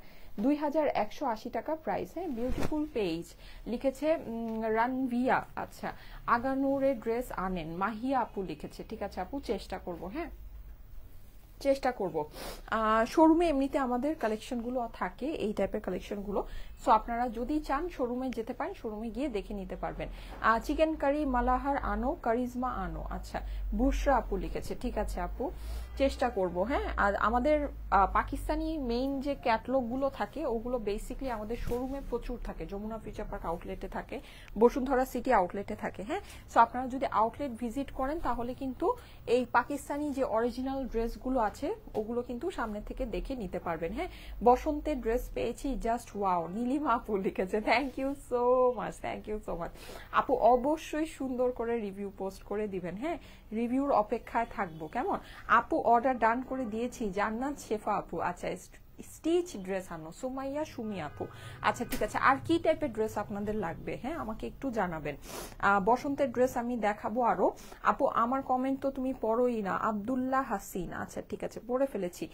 2180 টাকা প্রাইস। হ্যাঁ, বিউটিফুল পেজ লিখেছে রানভিয়া। আচ্ছা, আগানুরের ড্রেস আনেন, মাহিয়া আপু লিখেছে। ঠিক আছে আপু, চেষ্টা করব। হ্যাঁ, চেষ্টা করব। শোরুমে এমনিতে আমাদের কালেকশনগুলো থাকে, এই টাইপের কালেকশনগুলো। সো আপনারা যদি চান শোরুমে যেতে পারেন, শোরুমে গিয়ে দেখে নিতে পারবেন। চিকেন কারি মালাহার আনো, কারিজমা আনো। আচ্ছা, বুশরা আপু লিখেছে। ঠিক আছে আপু, চেষ্টা করব। হ্যাঁ, আর আমাদের পাকিস্তানি মেইন যে ক্যাটলগুলো থাকে ওগুলো বেসিক্যালি আমাদের শোরুমে প্রচুর থাকে, যমুনা ফিউচার পার্ক আউটলেটে থাকে, বসুন্ধরা সিটি আউটলেটে থাকে। হ্যাঁ, সো আপনারা যদি আউটলেট ভিজিট করেন তাহলে কিন্তু এই পাকিস্তানি যে অরিজিনাল ড্রেসগুলো আছে ওগুলো কিন্তু সামনে থেকে দেখে নিতে পারবেন। হ্যাঁ, বসন্তের ড্রেস পেয়েছি, জাস্ট ওয়াও। নীলিমা আপু লিখেছে, thank you so much, thank you so much আপু। অবশ্যই সুন্দর করে রিভিউ পোস্ট করে দিবেন। হ্যাঁ, রিভিউর অপেক্ষায় থাকবো, কেমন আপু। অর্ডার ডান করে দিয়েছি, জান্নাত শেফা আপু। আচ্ছা, স্টিচ ড্রেস আনো, সুমাইয়া সুমি আপু। আচ্ছা ঠিক আছে, আর কি টাইপের ড্রেস আপনাদের লাগবে হ্যাঁ আমাকে একটু জানাবেন। বসন্তের ড্রেস আমি দেখাবো আরো। আপু আমার কমেন্ট তো তুমি পড়োই না, আব্দুল্লাহ হাসিন। আচ্ছা ঠিক আছে, পড়ে ফেলেছি।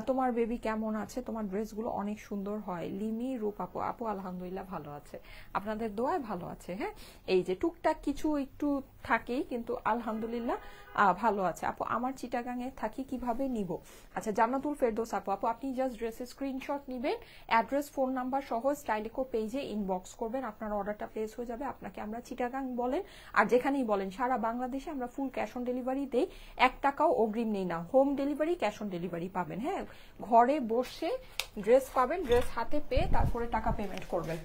তোমার বেবি কেমন আছে, তোমার ড্রেসগুলো অনেক সুন্দর হয়। লিমি রূপ আপু। আপু আলহামদুলিল্লাহ ভালো আছে, আপনাদের দোয়ায় ভালো আছে। হ্যাঁ, এই যে টুকটাক কিছু একটু থাকেই, কিন্তু আলহামদুলিল্লাহ ভালো আছে। আপু আমার চিটাগাঙে থাকি, কিভাবে নিব। আচ্ছা, জান্নাতুল ফেরদৌস আপু, আপু আপনি জাস্ট ড্রেসের স্ক্রিনশট নিবেন, অ্যাড্রেস ফোন নাম্বার সহ স্টাইলিকো পেজে ইনবক্স করবেন, আপনার অর্ডারটা প্লেস হয়ে যাবে। আপনাকে আমরা চিটাগাং বলেন আর যেখানেই বলেন সারা বাংলাদেশে আমরা ফুল ক্যাশ অন ডেলিভারি দেই, 1 টাকাও অগ্রিম নেই না, home delivery cash on delivery পাবেন। হ্যাঁ, ঘরে বসে ড্রেস পাবেন, ড্রেস হাতে পেয়ে তারপরে টাকা পেমেন্ট করবেন।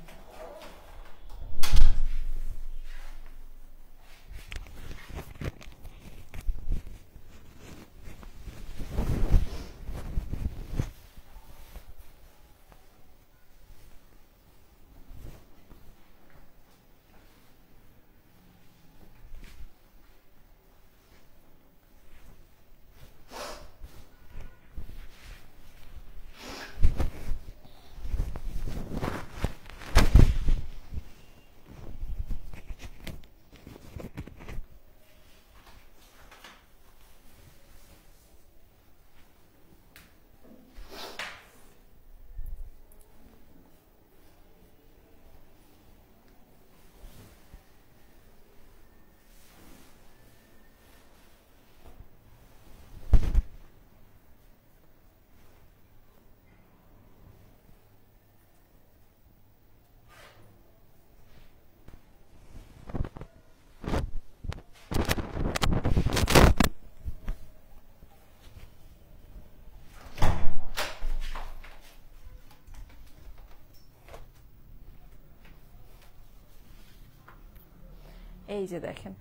এই যে দেখেন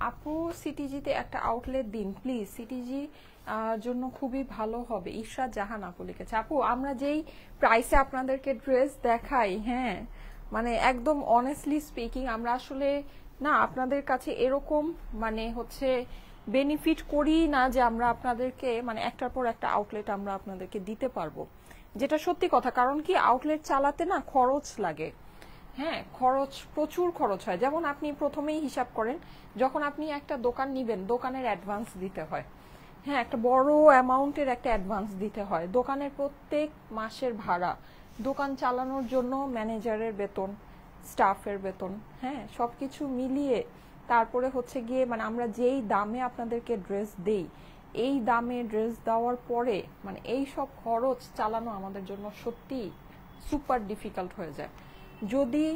আপু, সিটিজিতে একটা আউটলেট দিন প্লিজ, সিটিজি জন্য খুবই ভালো হবে। ইশরাত জাহান আপু লিখেছে। আপু আমরা যেই প্রাইসে আপনাদেরকে ড্রেস দেখাই, হ্যাঁ মানে একদম অনেস্টলি স্পিকিং আমরা আসলে না আপনাদের কাছে এরকম মানে হচ্ছে বেনিফিট করি না যে আমরা আপনাদেরকে মানে একটার পর একটা আউটলেট আমরা আপনাদেরকে দিতে পারবো। যেটা সত্যি কথা, কারণ কি আউটলেট চালাতে না খরচ লাগে, হ্যাঁ খরচ, প্রচুর খরচ হয়। যেমন আপনি প্রথমেই হিসাব করেন, যখন আপনি একটা দোকান নিবেন দোকানের অ্যাডভান্স দিতে হয়, হ্যাঁ একটা বড় অ্যামাউন্টের একটা অ্যাডভান্স দিতে হয়, দোকানের প্রত্যেক মাসের ভাড়া, দোকান চালানোর জন্য ম্যানেজারের বেতন, স্টাফের বেতন, হ্যাঁ সবকিছু মিলিয়ে তারপরে হচ্ছে গিয়ে মানে আমরা যেই দামে আপনাদেরকে ড্রেস দেই, এই দামে ড্রেস দেওয়ার পরে মানে এই সব খরচ চালানো আমাদের জন্য সত্যি সুপার ডিফিকাল্ট হয়ে যায়। যদি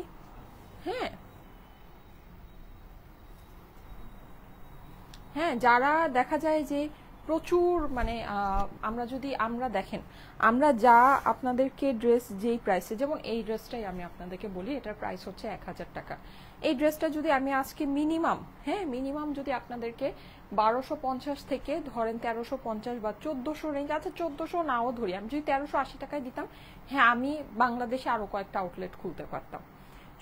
হ্যাঁ হ্যাঁ যারা দেখা যায় যে প্রচুর মানে আমরা দেখেন, আমরা যা আপনাদেরকে ড্রেস যেই প্রাইসে, যেমন এই ড্রেসটাই আমি আপনাদেরকে বলি, এটার প্রাইস হচ্ছে 1000 টাকা। এই ড্রেসটা যদি আমি আজকে মিনিমাম, হ্যাঁ মিনিমাম যদি আপনাদেরকে 1250 থেকে ধরেন 1350 বা 1400 রেঞ্জ, আচ্ছা 1400 নাও ধরি, আমি যদি 1380 টাকায় দিতাম, হ্যাঁ আমি বাংলাদেশে আরো কয়েকটা আউটলেট খুলতে পারতাম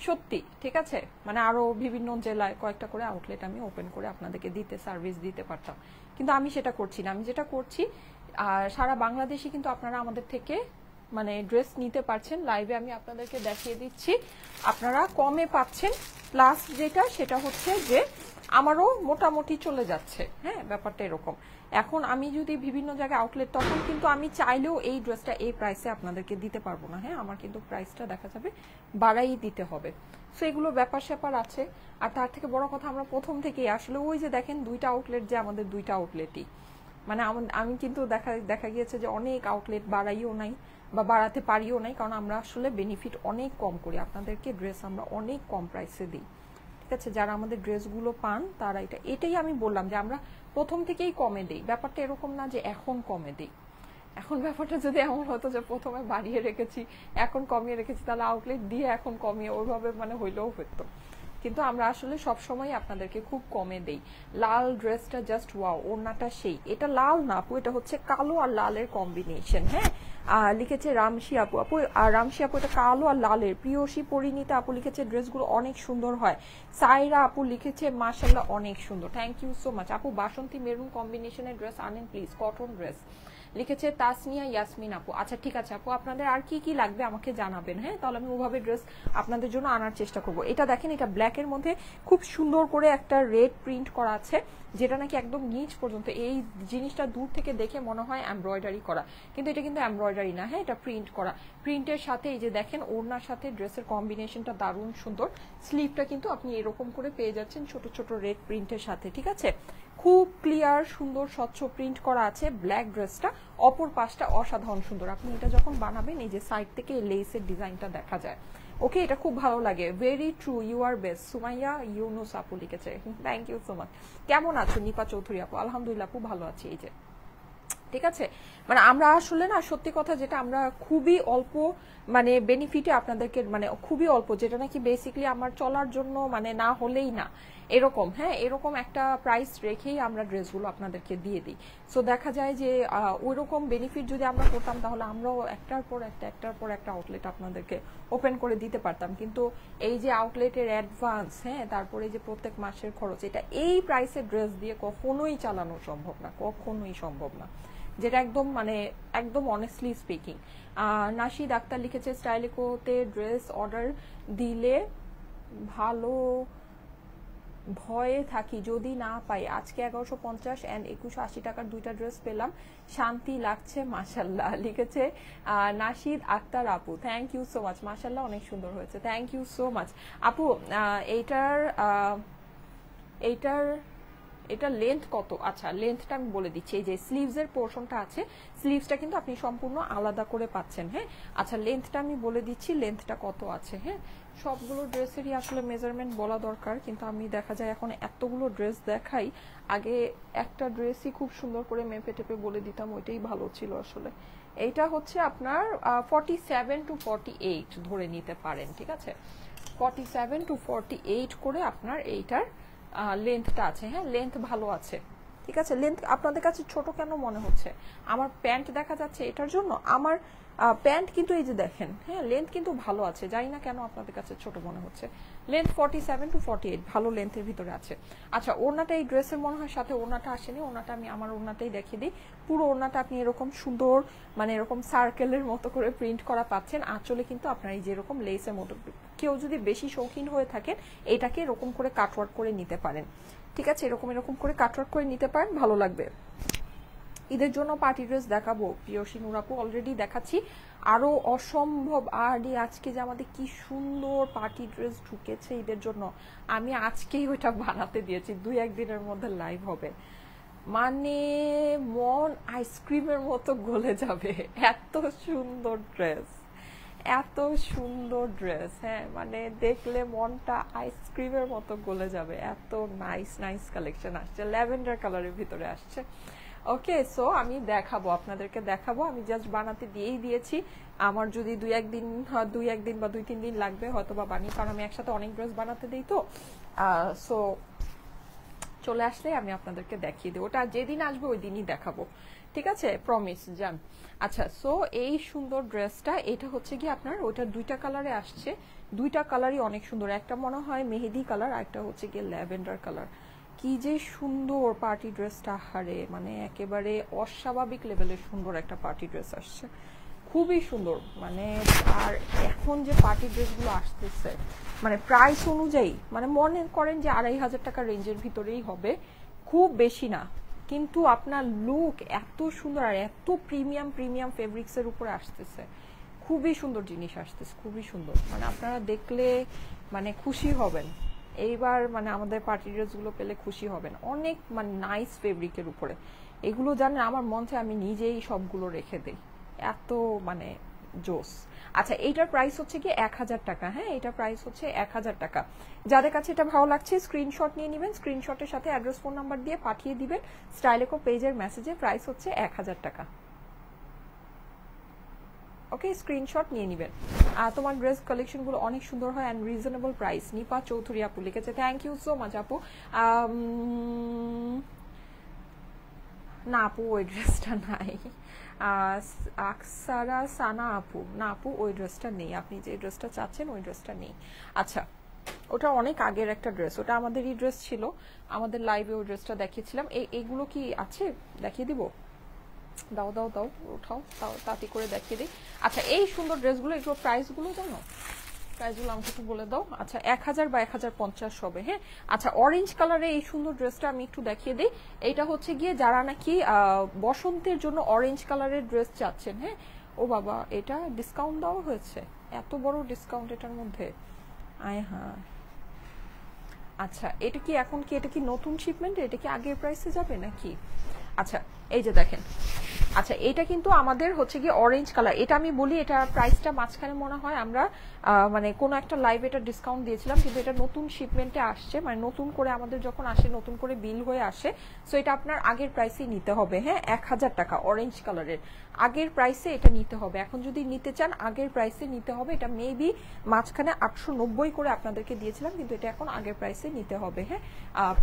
সত্যি, ঠিক আছে, মানে আরো বিভিন্ন জেলায় কয়েকটা করে আউটলেট আমি ওপেন করে আপনাদেরকে সার্ভিস দিতে পারতাম। কিন্তু আমি সেটা করছি না, আমি যেটা করছি সারা বাংলাদেশে কিন্তু আপনারা আমাদের থেকে মানে ড্রেস নিতে পারছেন। লাইভে আমি আপনাদেরকে দেখিয়ে দিচ্ছি, আপনারা কমে পাচ্ছেন, প্লাস যেটা সেটা হচ্ছে যে আমারও মোটামুটি চলে যাচ্ছে, হ্যাঁ ব্যাপারটা এরকম। এখন আমি যদি বিভিন্ন জায়গায় আউটলেট, তখন কিন্তু আমি চাইলেও এই ড্রেসটা এই প্রাইসে আপনাদেরকে দিতে পারবো না, হ্যাঁ আমার কিন্তু প্রাইসটা দেখা যাবে বাড়াই দিতে হবে। সো এগুলো ব্যাপার স্যাপার আছে। আর তার থেকে বড় কথা, আমরা প্রথম থেকেই আসলে ওই যে দেখেন দুইটা আউটলেট, যে আমাদের দুইটা আউটলেটই মানে আমি কিন্তু দেখা গিয়েছে যে অনেক আউটলেট বাড়াইও নাই বা বাড়াতে পারিও নাই, কারণ আমরা আসলে বেনিফিট অনেক কম করি, আপনাদেরকে ড্রেস আমরা অনেক কম প্রাইসে দিই, ঠিক আছে। যারা আমাদের ড্রেসগুলো পান তারা এটাই আমি বললাম যে আমরা প্রথম থেকেই কমে দিই। ব্যাপারটা এরকম না যে এখন কমে দিই, এখন ব্যাপারটা যদি এমন হতো যে প্রথমে বাড়িয়ে রেখেছি এখন কমিয়ে রেখেছি, তাহলে আউটলেট দিয়ে এখন কমিয়ে ওইভাবে মানে হইলেও হতো, কিন্তু আমরা আসলে সব সময় আপনাদেরকে খুব কমে দেই। লাল ড্রেসটা জাস্ট ওয়াও, ওড়নাটা সেই, এটা লাল না আপু, এটা হচ্ছে কালো আর লালের কম্বিনেশন, হ্যাঁ লিখেছে রামশি আপু। আর রামশি আপু এটা কালো আর লালের। প্রিয়সী পরিণীতা আপু লিখেছে ড্রেসগুলো অনেক সুন্দর হয়। সাইরা আপু লিখেছে মাশাআল্লাহ অনেক সুন্দর, থ্যাংক ইউ সো মাচ আপু। বাসন্তী মেরুন কম্বিনেশনের ড্রেস আনেন প্লিজ, কটন ড্রেস লিখেছে তাসনিয়া ইয়াসমিন আপু। আচ্ছা ঠিক আছে আপু, আপনাদের আর কি কি লাগবে আমাকে জানাবেন, হ্যাঁ তাহলে আমি ওভাবে ড্রেস আপনাদের জন্য আনার চেষ্টা করব। এটা দেখেন, এটা ব্ল্যাকের মধ্যে খুব সুন্দর করে একটা রেড প্রিন্ট করা আছে, যেটা নাকি একদম নিচ পর্যন্ত। এই জিনিসটা দূর থেকে দেখে মনে হয় এমব্রয়ডারি করা, কিন্তু এটা কিন্তু এমব্রয়ডারি না, হ্যাঁ এটা প্রিন্ট করা। প্রিন্টের সাথে এই যে দেখেন ওড়নার সাথে ড্রেসের কম্বিনেশনটা দারুণ সুন্দর। স্লিভটা কিন্তু আপনি এরকম করে পেয়ে যাচ্ছেন ছোট ছোট রেড প্রিন্টের সাথে, ঠিক আছে। খুব ক্লিয়ার সুন্দর স্বচ্ছ প্রিন্ট করা আছে ব্ল্যাক ড্রেসটা, অপর পাশটা অসাধারণ সুন্দর। আপনি এটা যখন বানাবেন এই যে সাইড থেকে লেসের ডিজাইনটা দেখা যায়, ওকে এটা খুব ভালো লাগে। Very true, you are best Sumaiya Yunus আপু লিখেছে, থ্যাংক ইউ সো মাচ। কেমন আছো নিপা চৌধুরী আপু? আলহামদুলিল্লাহ আপু ভালো আছি। এই যে ঠিক আছে, মানে আমরা আসলে না সত্যি কথা যেটা আমরা খুবই অল্প মানে বেনিফিটে আপনাদেরকে মানে খুবই অল্প, যেটা নাকি বেসিক্যালি আমার চলার জন্য মানে না হলেই না এরকম, হ্যাঁ এরকম একটা প্রাইস রেখেই আমরা ড্রেসগুলো আপনাদেরকে দিয়ে দিই। সো দেখা যায় যে ওইরকম বেনিফিট যদি আমরা করতাম তাহলে আমরাও একটার পর একটা আউটলেট আপনাদেরকে ওপেন করে দিতে পারতাম, কিন্তু এই যে আউটলেটের অ্যাডভান্স, হ্যাঁ তারপরে যে প্রত্যেক মাসের খরচ, এটা এই প্রাইসের ড্রেস দিয়ে কখনোই চালানো সম্ভব না, কখনোই সম্ভব না, যেটা একদম মানে একদম অনেস্টলি স্পিকিং। নাশিদ আক্তার লিখেছে স্টাইলিকোতে ড্রেস অর্ডার দিলে ভালো ভয়ে থাকি যদি না পাই। আজকে 1150 অ্যান্ড 2180 টাকার দুইটা ড্রেস পেলাম, শান্তি লাগছে মাশাল্লাহ লিখেছে নাশিদ আক্তার আপু। থ্যাংক ইউ সো মাচ, মাশাল্লাহ অনেক সুন্দর হয়েছে, থ্যাংক ইউ সো মাচ আপু। এইটার এটা লেন্থ কত? আচ্ছা লেন্থটা আমি বলে দিচ্ছি, এই যে স্লিভস এর পোর্শনটা আছে, স্লিভসটা কিন্তু আপনি সম্পূর্ণ আলাদা করে পাচ্ছেন, হ্যাঁ আচ্ছা লেন্থটা আমি বলে দিচ্ছি, লেন্থটা কত আছে। হ্যাঁ সবগুলো ড্রেসেরই আসলে মেজারমেন্ট বলা দরকার, কিন্তু আমি দেখা যায় এখন এতগুলো ড্রেস দেখাই, আগে একটা ড্রেসই খুব সুন্দর করে মেপে টেপে বলে দিতাম, ওইটাই ভালো ছিল আসলে। এইটা হচ্ছে আপনার 47 to 48 ধরে নিতে পারেন, ঠিক আছে 47 to 48 করে আপনার এইটার লেন্থটা আছে, হ্যাঁ লেন্থ ভালো আছে, ঠিক আছে। লেন্থ আপনাদের কাছে ছোট কেন মনে হচ্ছে? আমার প্যান্ট দেখা যাচ্ছে এটার জন্য? আমার প্যান্ট কিন্তু এই যে দেখেন, হ্যাঁ লেন্থ কিন্তু ভালো আছে, জানি না কেন আপনাদের কাছে ছোট মনে হচ্ছে। লেন্থ 47 to 48, ভালো লেন্থের ভিতরে আছে। আচ্ছা ওড়নাটা এই ড্রেসের মনে হয় সাথে ওড়নাটা আসেনি, ওড়নাটা আমি আমার ওড়নাটাই দেখিয়ে দিই। পুরো ওড়নাটা আপনি এরকম সুন্দর মানে এরকম সার্কেলের মতো করে প্রিন্ট করা পাচ্ছেন। আঁচলে কিন্তু আপনার এই যেরকম লেসের মতো, কেউ যদি বেশি শৌখিন হয়ে থাকেন এটাকে এরকম করে কাটওয়ার্ক করে নিতে পারেন, ঠিক আছে, এরকম এরকম করে কাটওয়ার্ক করে নিতে পারেন, ভালো লাগবে। ঈদের জন্য পার্টি ড্রেস দেখাবো প্রিয়সী নূর আপু, অলরেডি দেখাচ্ছি। আরো অসম্ভব আরডি আজকে যে আমাদের কি সুন্দর পার্টি ড্রেস ঢুকেছে ঈদের জন্য, আমি আজকেই ওইটা বানাতে দিয়েছি, 2-1 দিনের মধ্যে লাইভ হবে, মানে মন আইসক্রিমের মতো গলে যাবে, এত সুন্দর ড্রেস, এত সুন্দর ড্রেস, হ্যাঁ মানে দেখলে মনটা আইসক্রিমের মতো গলে যাবে, এত নাইস নাইস কালেকশন আসছে, ল্যাভেন্ডার কালারের ভিতরে আসছে। ওকে, সো আমি দেখাবো, আপনাদেরকে দেখাবো, আমি জাস্ট বানাতে দিয়েই দিয়েছি। আমার যদি 2-1 দিন বা 2-3 দিন লাগবে হয়তো বা বানিয়ে, কারণ আমি একসাথে অনেক ড্রেস বানাতে দিই তো, সো চলে আসলে আমি আপনাদেরকে দেখিয়ে দেবো, ওটা যেদিন আসবে ওই দিনই দেখাবো, ঠিক আছে, প্রমিস জান। আচ্ছা সো এই সুন্দর ড্রেসটা, এটা হচ্ছে কি আপনার ওইটা 2টা কালারে আসছে, 2টা কালারই অনেক সুন্দর, একটা মনে হয় মেহেদি কালার আর একটা হচ্ছে গিয়ে ল্যাভেন্ডার কালার। কি যে সুন্দর পার্টি ড্রেসটা, হারে মানে একেবারে অস্বাভাবিক লেভেলের সুন্দর একটা পার্টি ড্রেস আসছে, খুবই সুন্দর মানে। আর এখন যে পার্টি ড্রেসগুলো আসতেছে মানে প্রাইস অনুযায়ী মানে মনে করেন যে 2500 টাকা রেঞ্জের ভিতরেই হবে, খুব বেশি না, কিন্তু আপনার লুক এত সুন্দর আর এত প্রিমিয়াম প্রিমিয়াম ফেব্রিক্সের উপরে আসতেছে, খুবই সুন্দর জিনিস আসতেছে, খুবই সুন্দর, মানে আপনারা দেখলে মানে খুশি হবেন, এইবার মানে আমাদের পার্টি ড্রেসগুলো পেলে খুশি হবেন, অনেক মানে নাইস ফেব্রিকের উপরে এগুলো, জানেন আমার মন চায় আমি নিজেই সবগুলো রেখে দেই, এত মানে জোস। আচ্ছা এইটার প্রাইস হচ্ছে কি 1000 টাকা, হ্যাঁ এটার প্রাইস হচ্ছে 1000 টাকা। যাদের কাছে এটা ভালো লাগছে স্ক্রিনশট নিয়ে নেবেন, স্ক্রিনশটের সাথে অ্যাড্রেস ফোন নাম্বার দিয়ে পাঠিয়ে দিবেন স্টাইলেকো পেজের মেসেজে, প্রাইস হচ্ছে 1000 টাকা। ওকে স্ক্রিনশট নিয়ে নেবেন। তোমার ড্রেস কালেকশন গুলো অনেক সুন্দর হয় and reasonable price, Nipa Chowdhury আপু লিখেছে, থ্যাংক ইউ সো মাচ আপু। না আপু ওই ড্রেসটা নাই, আকসারা সানা আপু, না আপু ওই ড্রেসটা নেই, আপনি যে ড্রেসটা চাচ্ছেন ওই ড্রেসটা নেই। আচ্ছা ওটা অনেক আগের একটা ড্রেস, ওটা আমাদেরই ড্রেস ছিল, আমাদের লাইভে ওই ড্রেসটা দেখিয়েছিলাম। এইগুলো কি আছে দেখিয়ে দিব, দাও দাও দাও উঠাও, তাও তাড়াতাড়ি করে দেখিয়ে দিই। আচ্ছা এই সুন্দর ড্রেসগুলো, এগুলো প্রাইসগুলো জানো, প্রাইসগুলো আমাকে একটু বলে দাও। আচ্ছা 1000 বা 1050 হবে, হ্যাঁ। আচ্ছা অরেঞ্জ কালারে এই সুন্দর ড্রেসটা আমি একটু দেখিয়ে দিই, এইটা হচ্ছে গিয়ে যারা নাকি বসন্তের জন্য অরেঞ্জ কালারের ড্রেস চাচ্ছেন, হ্যাঁ। ও বাবা এটা ডিসকাউন্ট দেওয়া হয়েছে, এত বড় ডিসকাউন্ট এটার মধ্যে, আয় হ্যাঁ। আচ্ছা এটা কি এখন কি, এটা কি নতুন শিপমেন্ট, এটা কি আগের প্রাইসে যাবে নাকি? আচ্ছা এই যে দেখেন, আচ্ছা এটা কিন্তু আমাদের হচ্ছে কি অরেঞ্জ কালার, এটা আমি বলি এটা প্রাইসটা মাঝখানে মনে হয় আমরা মানে কোনো একটা লাইভ এটা ডিসকাউন্ট দিয়েছিলাম, কিন্তু এটা নতুন শিপমেন্টে আসছে, মানে নতুন করে আমাদের যখন আসে নতুন করে বিল হয়ে আসে, সো এটা আপনার আগের প্রাইসেই নিতে হবে, হ্যাঁ 1000 টাকা অরেঞ্জ কালারের আগের প্রাইসে এটা নিতে হবে, এখন যদি নিতে চান আগের প্রাইসে নিতে হবে, এটা মেবি মাঝখানে 890 করে আপনাদেরকে দিয়েছিলাম, কিন্তু এটা এখন আগের প্রাইসে নিতে হবে, হ্যাঁ।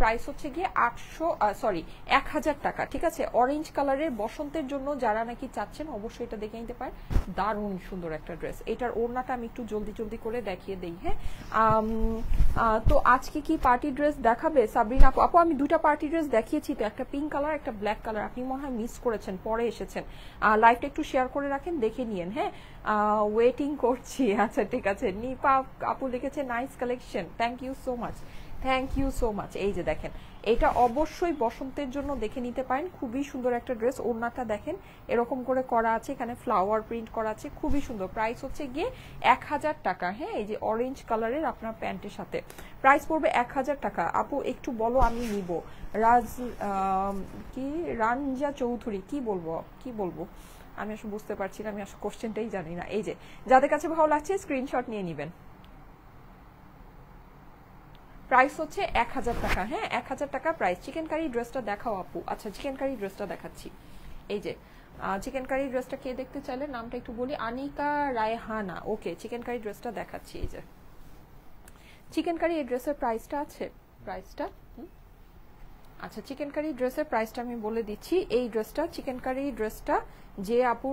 প্রাইস হচ্ছে গিয়ে 1000 টাকা, ঠিক আছে। অরেঞ্জ কালারের বসন্তের জন্য যারা নাকি চাচ্ছেন অবশ্যই এটা দেখে নিতে পারেন, দারুণ সুন্দর একটা ড্রেস। এটার ওড়নাটা আমি একটু জলদি জলদি করে দেখিয়ে দেই, হ্যাঁ। তো আজকে কি পার্টি ড্রেস দেখাবে সাবরিনা আপু? আপু আমি 2টা পার্টি ড্রেস দেখিয়েছি তো, একটা পিঙ্ক কালার একটা ব্ল্যাক কালার, আপনি মনে হয় মিস করেছেন, পরে এসেছেন, লাইভটা একটু শেয়ার করে রাখেন, দেখে নিয়েন, হ্যাঁ। ওয়েটিং করছি, আচ্ছা ঠিক আছে। নিপা আপু লিখেছে nice collection, thank you so much, thank you so much. এই যে দেখেন এটা অবশ্যই বসন্তের জন্য দেখে নিতে পারেন, খুবই সুন্দর একটা ড্রেস, ওড়নাটা দেখেন এরকম করে করা আছে, এখানে ফ্লাওয়ার প্রিন্ট করা আছে, খুবই সুন্দর। প্রাইস হচ্ছে গিয়ে 1000 টাকা, হ্যাঁ। এই যে অরেঞ্জ কালারের আপনার প্যান্টের সাথে প্রাইস পড়বে 1000 টাকা। আপু একটু বলো আমি নিব, কি রানজা চৌধুরী, কি বলবো আমি আসলে বুঝতে পারছি না, আমি আসলে কোশ্চেনটাই জানি না। এই যে যাদের কাছে ভালো লাগছে স্ক্রিনশট নিয়ে নিবেন, প্রাইস হচ্ছে 1000 টাকা, হ্যাঁ 1000 টাকা প্রাইস। চিকেন কারি ড্রেসটা দেখাও আপু। আচ্ছা চিকেন কারি ড্রেসটা দেখাচ্ছি, এই যে চিকেন কারি ড্রেসটা কে দেখতে চাইলে নামটা একটু বলি, Anika Raihana, okay chicken curry ড্রেসটা দেখাচ্ছি। এই যে চিকেন কারি এই ড্রেসের প্রাইসটা আছে, প্রাইসটা আচ্ছা, চিকেন কারি ড্রেসের প্রাইসটা আমি বলে দিচ্ছি। এই ড্রেসটা, চিকেন কারি ড্রেসটা যে আপু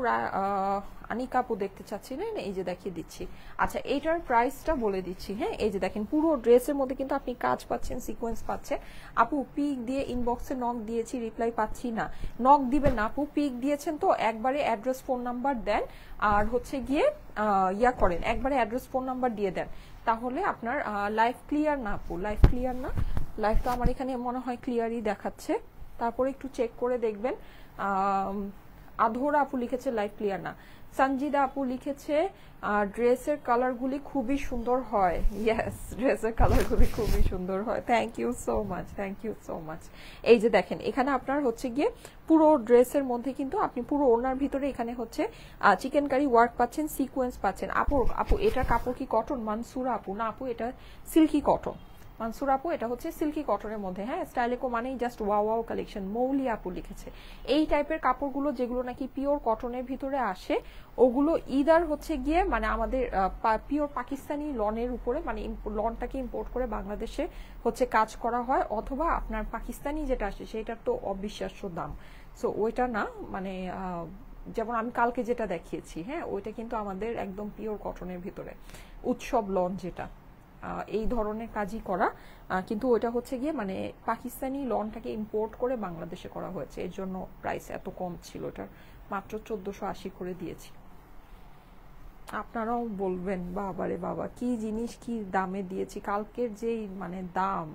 আনিকা আপু দেখতে চাচ্ছিলেন, এই যে দেখিয়ে দিচ্ছি। আচ্ছা, এইটার প্রাইসটা বলে দিচ্ছি। হ্যাঁ, এই যে দেখেন পুরো ড্রেসের মধ্যে কিন্তু আপনি কাজ পাচ্ছেন, সিকোয়েন্স পাচ্ছেন। আপু পিক দিয়ে ইনবক্সে নক দিয়েছি, রিপ্লাই পাচ্ছি না। নক দিবেন না আপু, পিক দিয়েছেন তো একবারে অ্যাড্রেস ফোন নাম্বার দেন, আর হচ্ছে গিয়ে ইয়া করেন, একবারে অ্যাড্রেস ফোন নাম্বার দিয়ে দেন, তাহলে আপনার লাইভ ক্লিয়ার না আপু, লাইভ ক্লিয়ার না। লাইভ তো আমার এখানে মনে হয় ক্লিয়ারই দেখাচ্ছে, তারপরে একটু চেক করে দেখবেন। আধরা আপু লিখেছে লাইভ ক্লিয়ার না। সঞ্জিদা আপু লিখেছে ড্রেসের কালারগুলি খুবই সুন্দর হয়। ইয়েস, ড্রেসের কালারগুলি খুবই সুন্দর হয়। Thank you so much, thank you so much. এই যে দেখেন এখানে আপনার হচ্ছে গিয়ে পুরো ড্রেসের মধ্যে কিন্তু আপনি পুরো ওনার ভিতরে এখানে হচ্ছে চিকেন কারি ওয়ার্ক পাচ্ছেন, সিকোয়েন্স পাচ্ছেন। আপু এটার কাপড় কি কটন? মানসুরা আপু, না আপু এটা সিল্কি কটন। মানসুর আপু এটা হচ্ছে সিল্কি কটনের মধ্যে। হ্যাঁ, স্টাইলেকো মানেই জাস্ট ওয়াও ওয়াও কালেকশন। মৌলি আপু লিখেছে এই টাইপের কাপড়গুলো যেগুলো নাকি পিওর কটনের ভিতরে আসে, ওগুলো ইদার হচ্ছে গিয়ে মানে আমাদের পিওর পাকিস্তানি লনের উপরে, মানে লনটাকে ইম্পোর্ট করে বাংলাদেশে হচ্ছে কাজ করা হয়, অথবা আপনার পাকিস্তানি যেটা আসে সেটার তো অবিশ্বাস্য দাম। সো ওইটা না, মানে যেমন আমি কালকে যেটা দেখিয়েছি, হ্যাঁ ওইটা কিন্তু আমাদের একদম পিওর কটনের ভিতরে, উৎসব লন যেটা, এই ধরনের কাজই করা, কিন্তু ওটা হচ্ছে গিয়ে মানে পাকিস্তানি লনটাকে ইম্পোর্ট করে বাংলাদেশে করা হয়েছে, এর জন্য প্রাইস এত কম ছিল। এটার মাত্র 1480 করে দিয়েছি। আপনারাও বলবেন বাবারে বাবা কি জিনিস, কি দামে দিয়েছি। কালকের যেই মানে দাম,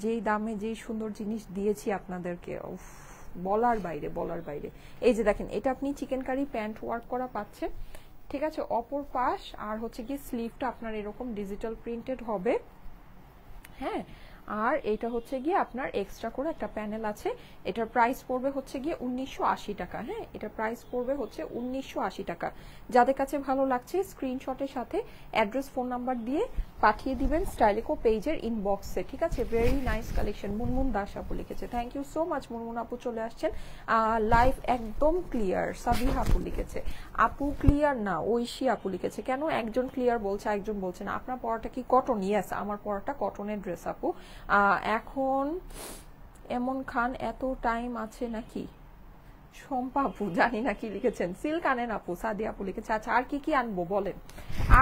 যেই দামে যেই সুন্দর জিনিস দিয়েছি আপনাদেরকে, উফ, বলার বাইরে, বলার বাইরে। এই যে দেখেন এটা আপনি চিকেন কারি প্যান্ট ওয়ার্ক করা পাচ্ছেন, ঠিক আছে। অপর পাশ আর হচ্ছে কি স্লিভটা আপনার এরকম ডিজিটাল প্রিন্টেড হবে। হ্যাঁ, আর এটা হচ্ছে গিয়ে আপনার এক্সট্রা করে একটা প্যানেল আছে। এটার প্রাইস পড়বে হচ্ছে গিয়ে 1980 টাকা। হ্যাঁ, এটার প্রাইস পড়বে হচ্ছে 1980 টাকা। যাদের কাছে ভালো লাগছে স্ক্রিনশটের সাথে অ্যাড্রেস ফোন নাম্বার দিয়ে পাঠিয়ে দিবেন স্টাইলেকো পেজের ইনবক্সে, ঠিক আছে। Very nice collection. Munmun Das আপু লিখেছে, thank you so much Munmun আপু, চলে আসছেন। লাইভ একদম ক্লিয়ার। সাবিহা আপু লিখেছে আপু ক্লিয়ার না। ঐশী আপু লিখেছে কেন একজন ক্লিয়ার বলছে একজন বলছে না। আপনার পরাটা কি কটন? ইয়েস, আমার পরাটা কটনের ড্রেস আপু। এখন এমন খান এত টাইম আছে নাকি? শম্পা আপু জানি না কি লিখেছেন। সিল্ক আনেন আপু, সাদিয়া আপু লিখেছে। আচ্ছা, আর কি কি আনবো বলেন,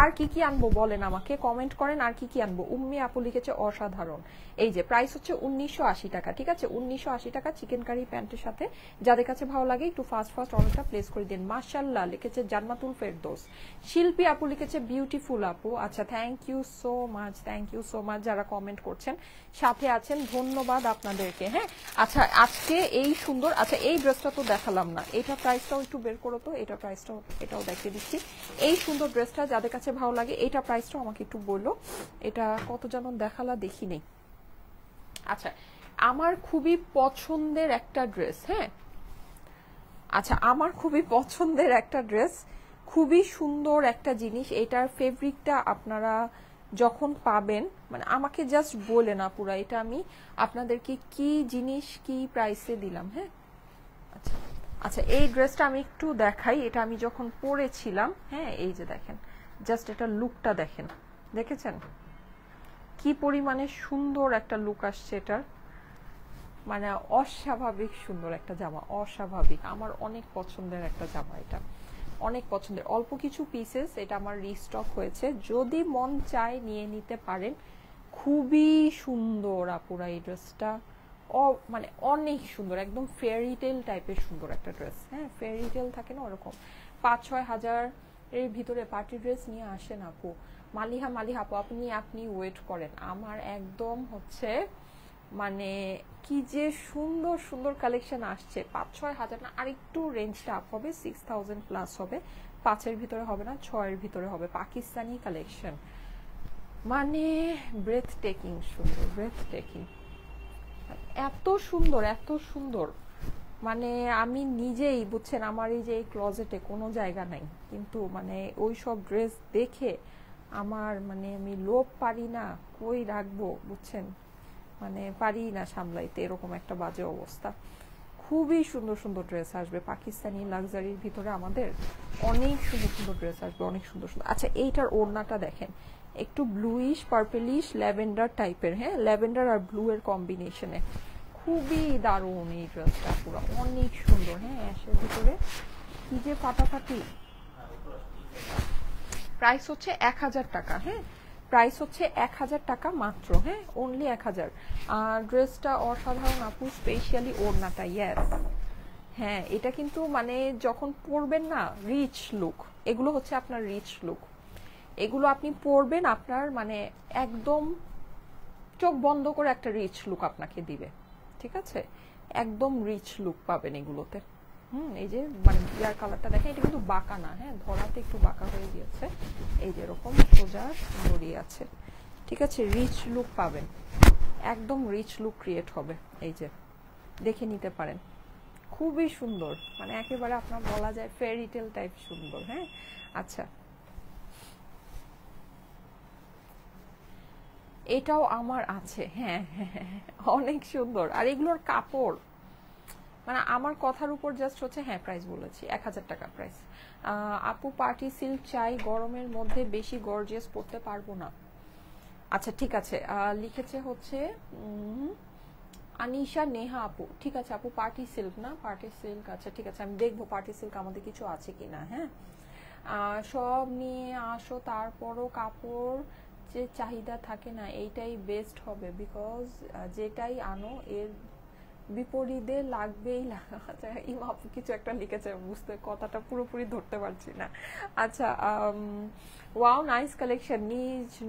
আর কি কি আনবো বলেন, আমাকে কমেন্ট করেন আর কি কি আনবো। উম্মি আপু লিখেছে অসাধারণ। এই যে প্রাইস হচ্ছে 1980 টাকা, ঠিক আছে। 1980 টাকা চিকেন কারি প্যান্টের সাথে। যাদের কাছে ভালো লাগে একটু ফাস্ট ফাস্ট অর্ডারটা প্লেস করে দিন। মাশাআল্লাহ লিখেছে জান্নাতুল ফেরদৌস। শিল্পী আপু লিখেছে বিউটিফুল আপু। আচ্ছা, thank you so much, thank you so much যারা কমেন্ট করছেন সাথে আছেন, ধন্যবাদ আপনাদেরকে। হ্যাঁ, আচ্ছা আজকে এই সুন্দর, আচ্ছা এই ড্রেসটা তো দেখালাম না, এটা প্রাইসটাও একটু বের করো তো, এটা প্রাইসটাও এটাও দেখিয়ে দিচ্ছি। এই সুন্দর ড্রেসটা যাদের কাছে ভালো লাগে, এটা প্রাইসটাও আমাকে একটু বললো। এটা কত যেন দেখালা, দেখি নেই। আচ্ছা, আমার খুবই পছন্দের একটা ড্রেস। হ্যাঁ, আচ্ছা আমার খুবই পছন্দের একটা ড্রেস, খুবই সুন্দর একটা জিনিস। এটার ফেব্রিকটা আপনারা যখন পাবেন, মানে আমাকে জাস্ট বলে না পুরা, এটা আমি আপনাদেরকে কি জিনিস কি প্রাইসে দিলাম। হ্যাঁ, আচ্ছা আচ্ছা, এই ড্রেসটা আমি একটু দেখাই। এটা আমি যখন পরেছিলাম, হ্যাঁ এই যে দেখেন, জাস্ট এটা লুকটা দেখেন, দেখেছেন কি পরিমাণে সুন্দর একটা লুক আসছে এটার, মানে অস্বাভাবিক সুন্দর একটা জামা, অস্বাভাবিক। আমার অনেক পছন্দের একটা জামা, এটা অনেক পছন্দের। অল্প কিছু পিসেস, এটা আমার রিস্টক হয়েছে, যদি মন চায় নিয়ে নিতে পারেন। খুবই সুন্দর আপুরা এই ড্রেসটা, মানে অনেক সুন্দর, একদম ফেয়ারি টেল টাইপের সুন্দর একটা ড্রেস। হ্যাঁ, ফেয়ারি টেল থাকে না ওরকম। 5-6 হাজার এর ভিতরে পার্টি ড্রেস নিয়ে আসেন আপু। মালিহা আপু, আপনি ওয়েট করেন, আমার একদম হচ্ছে মানে কি যে সুন্দর সুন্দর কালেকশন আসছে। 5-6 হাজার না, আর একটু রেঞ্জটা আপ হবে, 6000 প্লাস হবে। 5-এর ভিতরে হবে না, 6-এর ভিতরে হবে। পাকিস্তানি কালেকশন, মানে ব্রেথ টেকিং সুন্দর, ব্রেথ টেকিং, এত সুন্দর এত সুন্দর। মানে আমি নিজেই বুঝছেন, আমার এই যে এই ক্লজেটে কোনো জায়গা নাই, কিন্তু মানে ওই সব ড্রেস দেখে আমার মানে আমি লোভ পারি না, কই রাখবো বুঝছেন, মানে পারি না সামলাইতে, এরকম একটা বাজে অবস্থা। খুবই সুন্দর সুন্দর ড্রেস আসবে পাকিস্তানি লাক্সারির ভিতরে, আমাদের অনেক সুন্দর সুন্দর ড্রেস আসবে, অনেক সুন্দর সুন্দর। আচ্ছা, এইটার ওড়নাটা দেখেন, একটু ব্লুইশ পার্পলিশ ল্যাভেন্ডার টাইপের। হ্যাঁ, ল্যাভেন্ডার আর ব্লু এর কম্বিনেশনে খুবই দারুণ এই ড্রেসটা, পুরো অনেক সুন্দর। হ্যাঁ, অ্যাশের ভিতরে কি যে ফাটাফাটি। প্রাইস হচ্ছে 1000 টাকা। হ্যাঁ, প্রাইস হচ্ছে 1000 টাকা মাত্র। হ্যাঁ, অনলি 1000। আর ড্রেসটা অসাধারণ আপু, স্পেশালি ওড়নাটা। ইয়েস, হ্যাঁ, এটা কিন্তু মানে যখন পরবেন না, রিচ লুক। এগুলো হচ্ছে আপনার রিচ লুক। এগুলো আপনি পরবেন, আপনার মানে একদম চোখ বন্ধ করে একটা রিচ লুক আপনাকে দিবে। ঠিক আছে, একদম রিচ লুক পাবেন এগুলোতে। এই যে মানে ইয়ার কালারটা দেখেন, এটা কিন্তু বাঁকা না। হ্যাঁ, ধরাতে একটু বাঁকা হয়ে গিয়েছে। এই যে এরকম সোজা জড়িয়ে আছে। ঠিক আছে, রিচ লুক পাবেন, একদম রিচ লুক ক্রিয়েট হবে। এই যে দেখে নিতে পারেন, খুবই সুন্দর, মানে একেবারে আপনার বলা যায় ফেয়ারি টেল টাইপ সুন্দর। হ্যাঁ, আচ্ছা, এটাও আমার আছে। হ্যাঁ, অনেক সুন্দর। আর এগুলোর কাপড় মানে আমার কথার উপর জাস্ট হচ্ছে। হ্যাঁ, প্রাইস বলেছি 1000 টাকা প্রাইস। আপু পার্টি সিল্ক চাই, গরমের মধ্যে বেশি গর্জিয়াস পরতে পারবো না। আচ্ছা ঠিক আছে, লিখেছে হচ্ছে আনিশা নেহা আপু। ঠিক আছে আপু, পার্টি সিল্ক না, পার্টি সিল্ক। আচ্ছা ঠিক আছে, আমি দেখবো পার্টি সিল্ক আমাদের কিছু আছে কিনা। হ্যাঁ, সব নিয়ে আসো, তারপরও কাপড় যে চাহিদা থাকে না, এইটাই বেস্ট হবে। বিকজ যেটাই আনো এর বিপরীতে লাগবেই। আচ্ছা, ইমা আপু কিছু একটা লিখেছে, বুঝতে কথাটা পুরোপুরি ধরতে পারছি না। আচ্ছা, wow nice collection,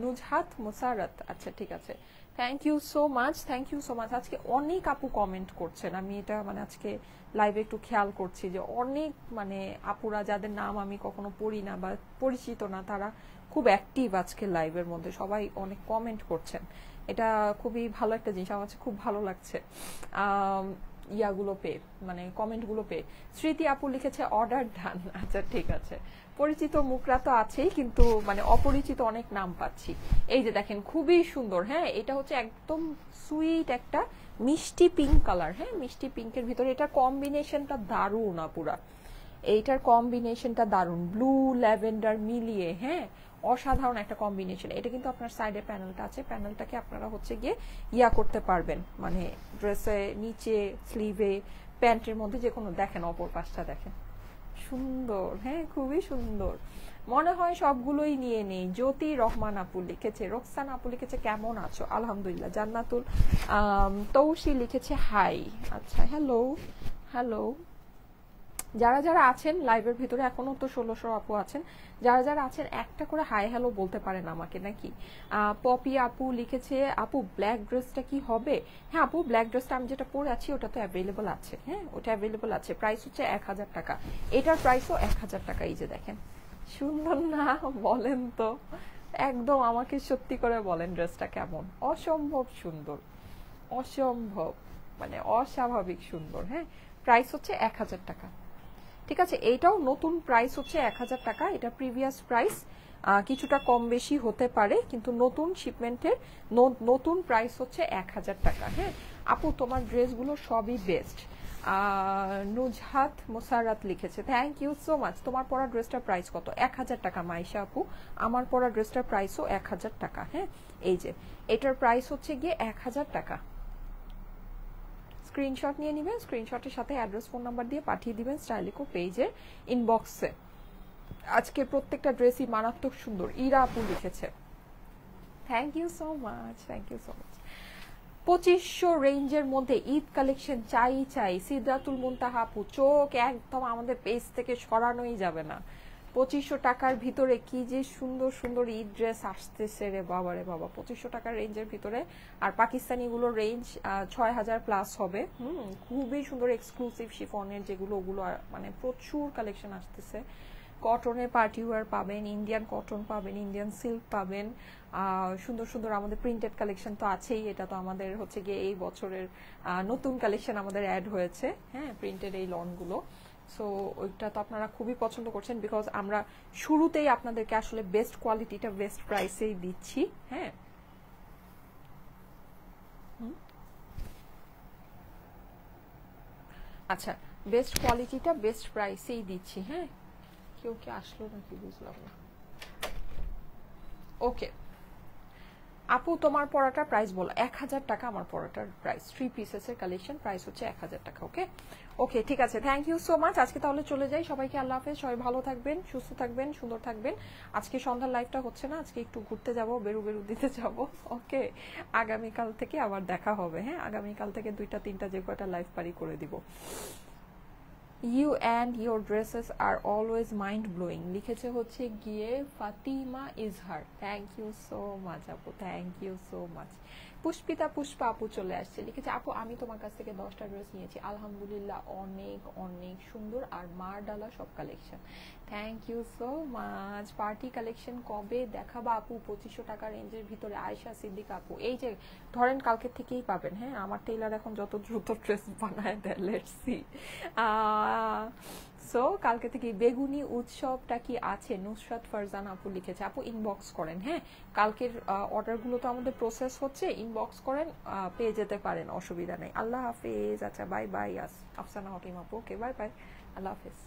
Nuzhat Musarrat. আচ্ছা ঠিক আছে, thank you so much, thank you so much. আজকে অনেক আপু কমেন্ট করছেন, আমি এটা মানে আজকে লাইভে একটু খেয়াল করছি যে অনেক মানে আপুরা যাদের নাম আমি কখনো পড়ি না বা পরিচিত না, তারা খুব অ্যাক্টিভ আজকে লাইভের মধ্যে, সবাই অনেক কমেন্ট করছেন। এটা খুবই ভালো একটা জিনিস, আমার কাছে খুব ভালো লাগছে ইয়াগুলো পেয়ে, মানে কমেন্টগুলো পেয়ে। স্মৃতি আপু লিখেছে অর্ডার ডান। আচ্ছা ঠিক আছে, পরিচিত মুখরা তো আছেই, কিন্তু মানে অপরিচিত অনেক নাম পাচ্ছি। এই যে দেখেন, খুবই সুন্দর। হ্যাঁ, এটা হচ্ছে একদম সুইট একটা মিষ্টি পিঙ্ক কালার। হ্যাঁ, মিষ্টি পিঙ্কের ভিতরে এটার কম্বিনেশনটা দারুণ আপুরা, এইটার কম্বিনেশনটা দারুণ, ব্লু ল্যাভেন্ডার মিলিয়ে। হ্যাঁ, অসাধারণ একটা কম্বিনেশন। এটা কিন্তু আপনার সাইডে প্যানেলটা আছে, প্যানেলটাকে আপনারা হচ্ছে গিয়ে ইয়া করতে পারবেন, মানে ড্রেসে নিচে স্লিভে প্যান্টের মধ্যে যে কোনো। দেখেন অপর পাশটা দেখেন, সুন্দর। হ্যাঁ, খুবই সুন্দর। মনে হয় সবগুলোই নিয়ে নেই। জ্যোতি রহমান আপু লিখেছে, রোকসান আপু লিখেছে কেমন আছো, আলহামদুলিল্লাহ। জান্নাতুল তৌসি লিখেছে হাই। আচ্ছা, হ্যালো হ্যালো। যারা যারা আছেন লাইভের ভিতরে, এখনো তো 1600 আপু আছেন, যারা যারা আছেন একটা করে হাই হ্যালো বলতে পারেন আমাকে নাকি। পপি আপু লিখেছে আপু ব্ল্যাক ড্রেসটা কি হবে। হ্যাঁ আপু, ব্ল্যাক ড্রেসটা আমি যেটা পরে আছি ওটা তো অ্যাভেলেবল আছে। হ্যাঁ, ওটা অ্যাভেলেবল আছে। প্রাইস হচ্ছে 1000 টাকা, এটার প্রাইসও 1000 টাকা। এই যে দেখেন, সুন্দর না বলেন তো? একদম আমাকে সত্যি করে বলেন ড্রেসটা কেমন। অসম্ভব সুন্দর, অসম্ভব মানে অস্বাভাবিক সুন্দর। হ্যাঁ, প্রাইস হচ্ছে 1000 টাকা। ঠিক আছে, এইটাও নতুন প্রাইস হচ্ছে 1000 টাকা। এটা প্রিভিয়াস প্রাইস কিছুটা কম বেশি হতে পারে, কিন্তু নতুন শিপমেন্টের নতুন প্রাইস হচ্ছে 1000 টাকা। হ্যাঁ আপু, তোমার ড্রেসগুলো সবই বেস্ট। নুজহাত মুসারাত লিখেছে, থ্যাংক ইউ সো মাচ। তোমার পরা ড্রেসটার প্রাইস কত? 1000 টাকা মাইশা আপু, আমার পরা ড্রেসটার প্রাইসও 1000 টাকা। হ্যাঁ, এই যে এটার প্রাইস হচ্ছে গিয়ে 1000 টাকা। স্ক্রিনশট নিয়ে নেবেন, স্ক্রিনশটের সাথে অ্যাড্রেস ফোন নাম্বার দিয়ে পাঠিয়ে দিবেন স্টাইলিকো পেজের ইনবক্সে। আজকে প্রত্যেকটা ড্রেসই মারাত্মক সুন্দর। ইরা আপু লিখেছে, thank you so much, thank you so much. 2500 রেঞ্জের মধ্যে ঈদ কালেকশন চাই চাই। সিদ্রাতুল মুনতাহা আপু, চোখ একদম আমাদের পেজ থেকে সরানোই যাবে না। 2500 টাকার ভিতরে কি যে সুন্দর সুন্দর ঈদ ড্রেস আসতেছে রে বাবা রে বাবা। 2500 টাকার রেঞ্জের ভিতরে, আর পাকিস্তানি গুলোর রেঞ্জ 6000 প্লাস হবে। খুবই সুন্দর এক্সক্লুসিভ শিফনের যেগুলো, ওগুলো মানে প্রচুর কালেকশন আসতেছে। কটনের পার্টি ওয়্যার পাবেন, ইন্ডিয়ান কটন পাবেন, ইন্ডিয়ান সিল্ক পাবেন, সুন্দর সুন্দর আমাদের প্রিন্টেড কালেকশন তো আছেই। এটা তো আমাদের হচ্ছে গিয়ে এই বছরের নতুন কালেকশন আমাদের অ্যাড হয়েছে। হ্যাঁ, প্রিন্টেড এই লনগুলো। সো ওইটা তো আপনারা খুবই পছন্দ করছেন, বিকজ আমরা শুরুতেই আপনাদেরকে আসলে বেস্ট কোয়ালিটিটা বেস্ট প্রাইসেই দিচ্ছি। হ্যাঁ, আচ্ছা, বেস্ট কোয়ালিটিটা বেস্ট প্রাইসেই দিচ্ছি। হ্যাঁ, কেউ কি আসলো নাকি বুঝলাম না। ওকে, আপু তোমার পড়াটার প্রাইস বলো। 1000 টাকা আমার পড়াটার প্রাইস, 3 পিসেসের কালেকশন, প্রাইস হচ্ছে 1000 টাকা। ওকে ওকে ঠিক আছে, থ্যাংক ইউ সো মাচ। আজকে তাহলে চলে যাই, সবাইকে আল্লাহ হাফেজ, সবাই ভালো থাকবেন, সুস্থ থাকবেন, সুন্দর থাকবেন। আজকে সন্ধ্যার লাইভটা হচ্ছে না, আজকে একটু ঘুরতে যাব, বেরু বেরু দিতে যাব। ওকে, আগামীকাল থেকে আবার দেখা হবে। হ্যাঁ, আগামীকাল থেকে 2টা 3টা যে কয়টা লাইভ পারি করে দিব। You and your dresses are always mind blowing, লিখেছে হচ্ছে গিয়ে Fatima Izhar. Thank you so much আপু, thank you so much. Pushpita Pushpa আপু চলে আসছে, লিখেছে আপু আমি তোমার কাছ থেকে 10টা ড্রেস নিয়েছি, আলহামদুলিল্লাহ অনেক অনেক সুন্দর আর মার ডালা সব collection. Thank you so much. Party collection কবে দেখাবা আপু? 2500 টাকা রেঞ্জের ভিতরে। আয়েশা সিদ্দিকা আপু, এই যে ধরেন কালকে থেকেই পাবেন। হ্যাঁ, আমার টেইলার এখন যত দ্রুত ড্রেস বানায় দেয়, লেটস সি। সো কালকে থেকে। বেগুনি উৎসবটা কি আছে? নুসরাত ফারজান আপু লিখেছে, আপু ইনবক্স করেন। হ্যাঁ, কালকের অর্ডারগুলো তো আমাদের প্রসেস হচ্ছে, ইনবক্স করেন, পেয়ে যেতে পারেন, অসুবিধা নেই। আল্লাহ হাফেজ। আচ্ছা বাই বাই। আফসানা হকিম আপু, ওকে বাই বাই, আল্লাহ হাফেজ।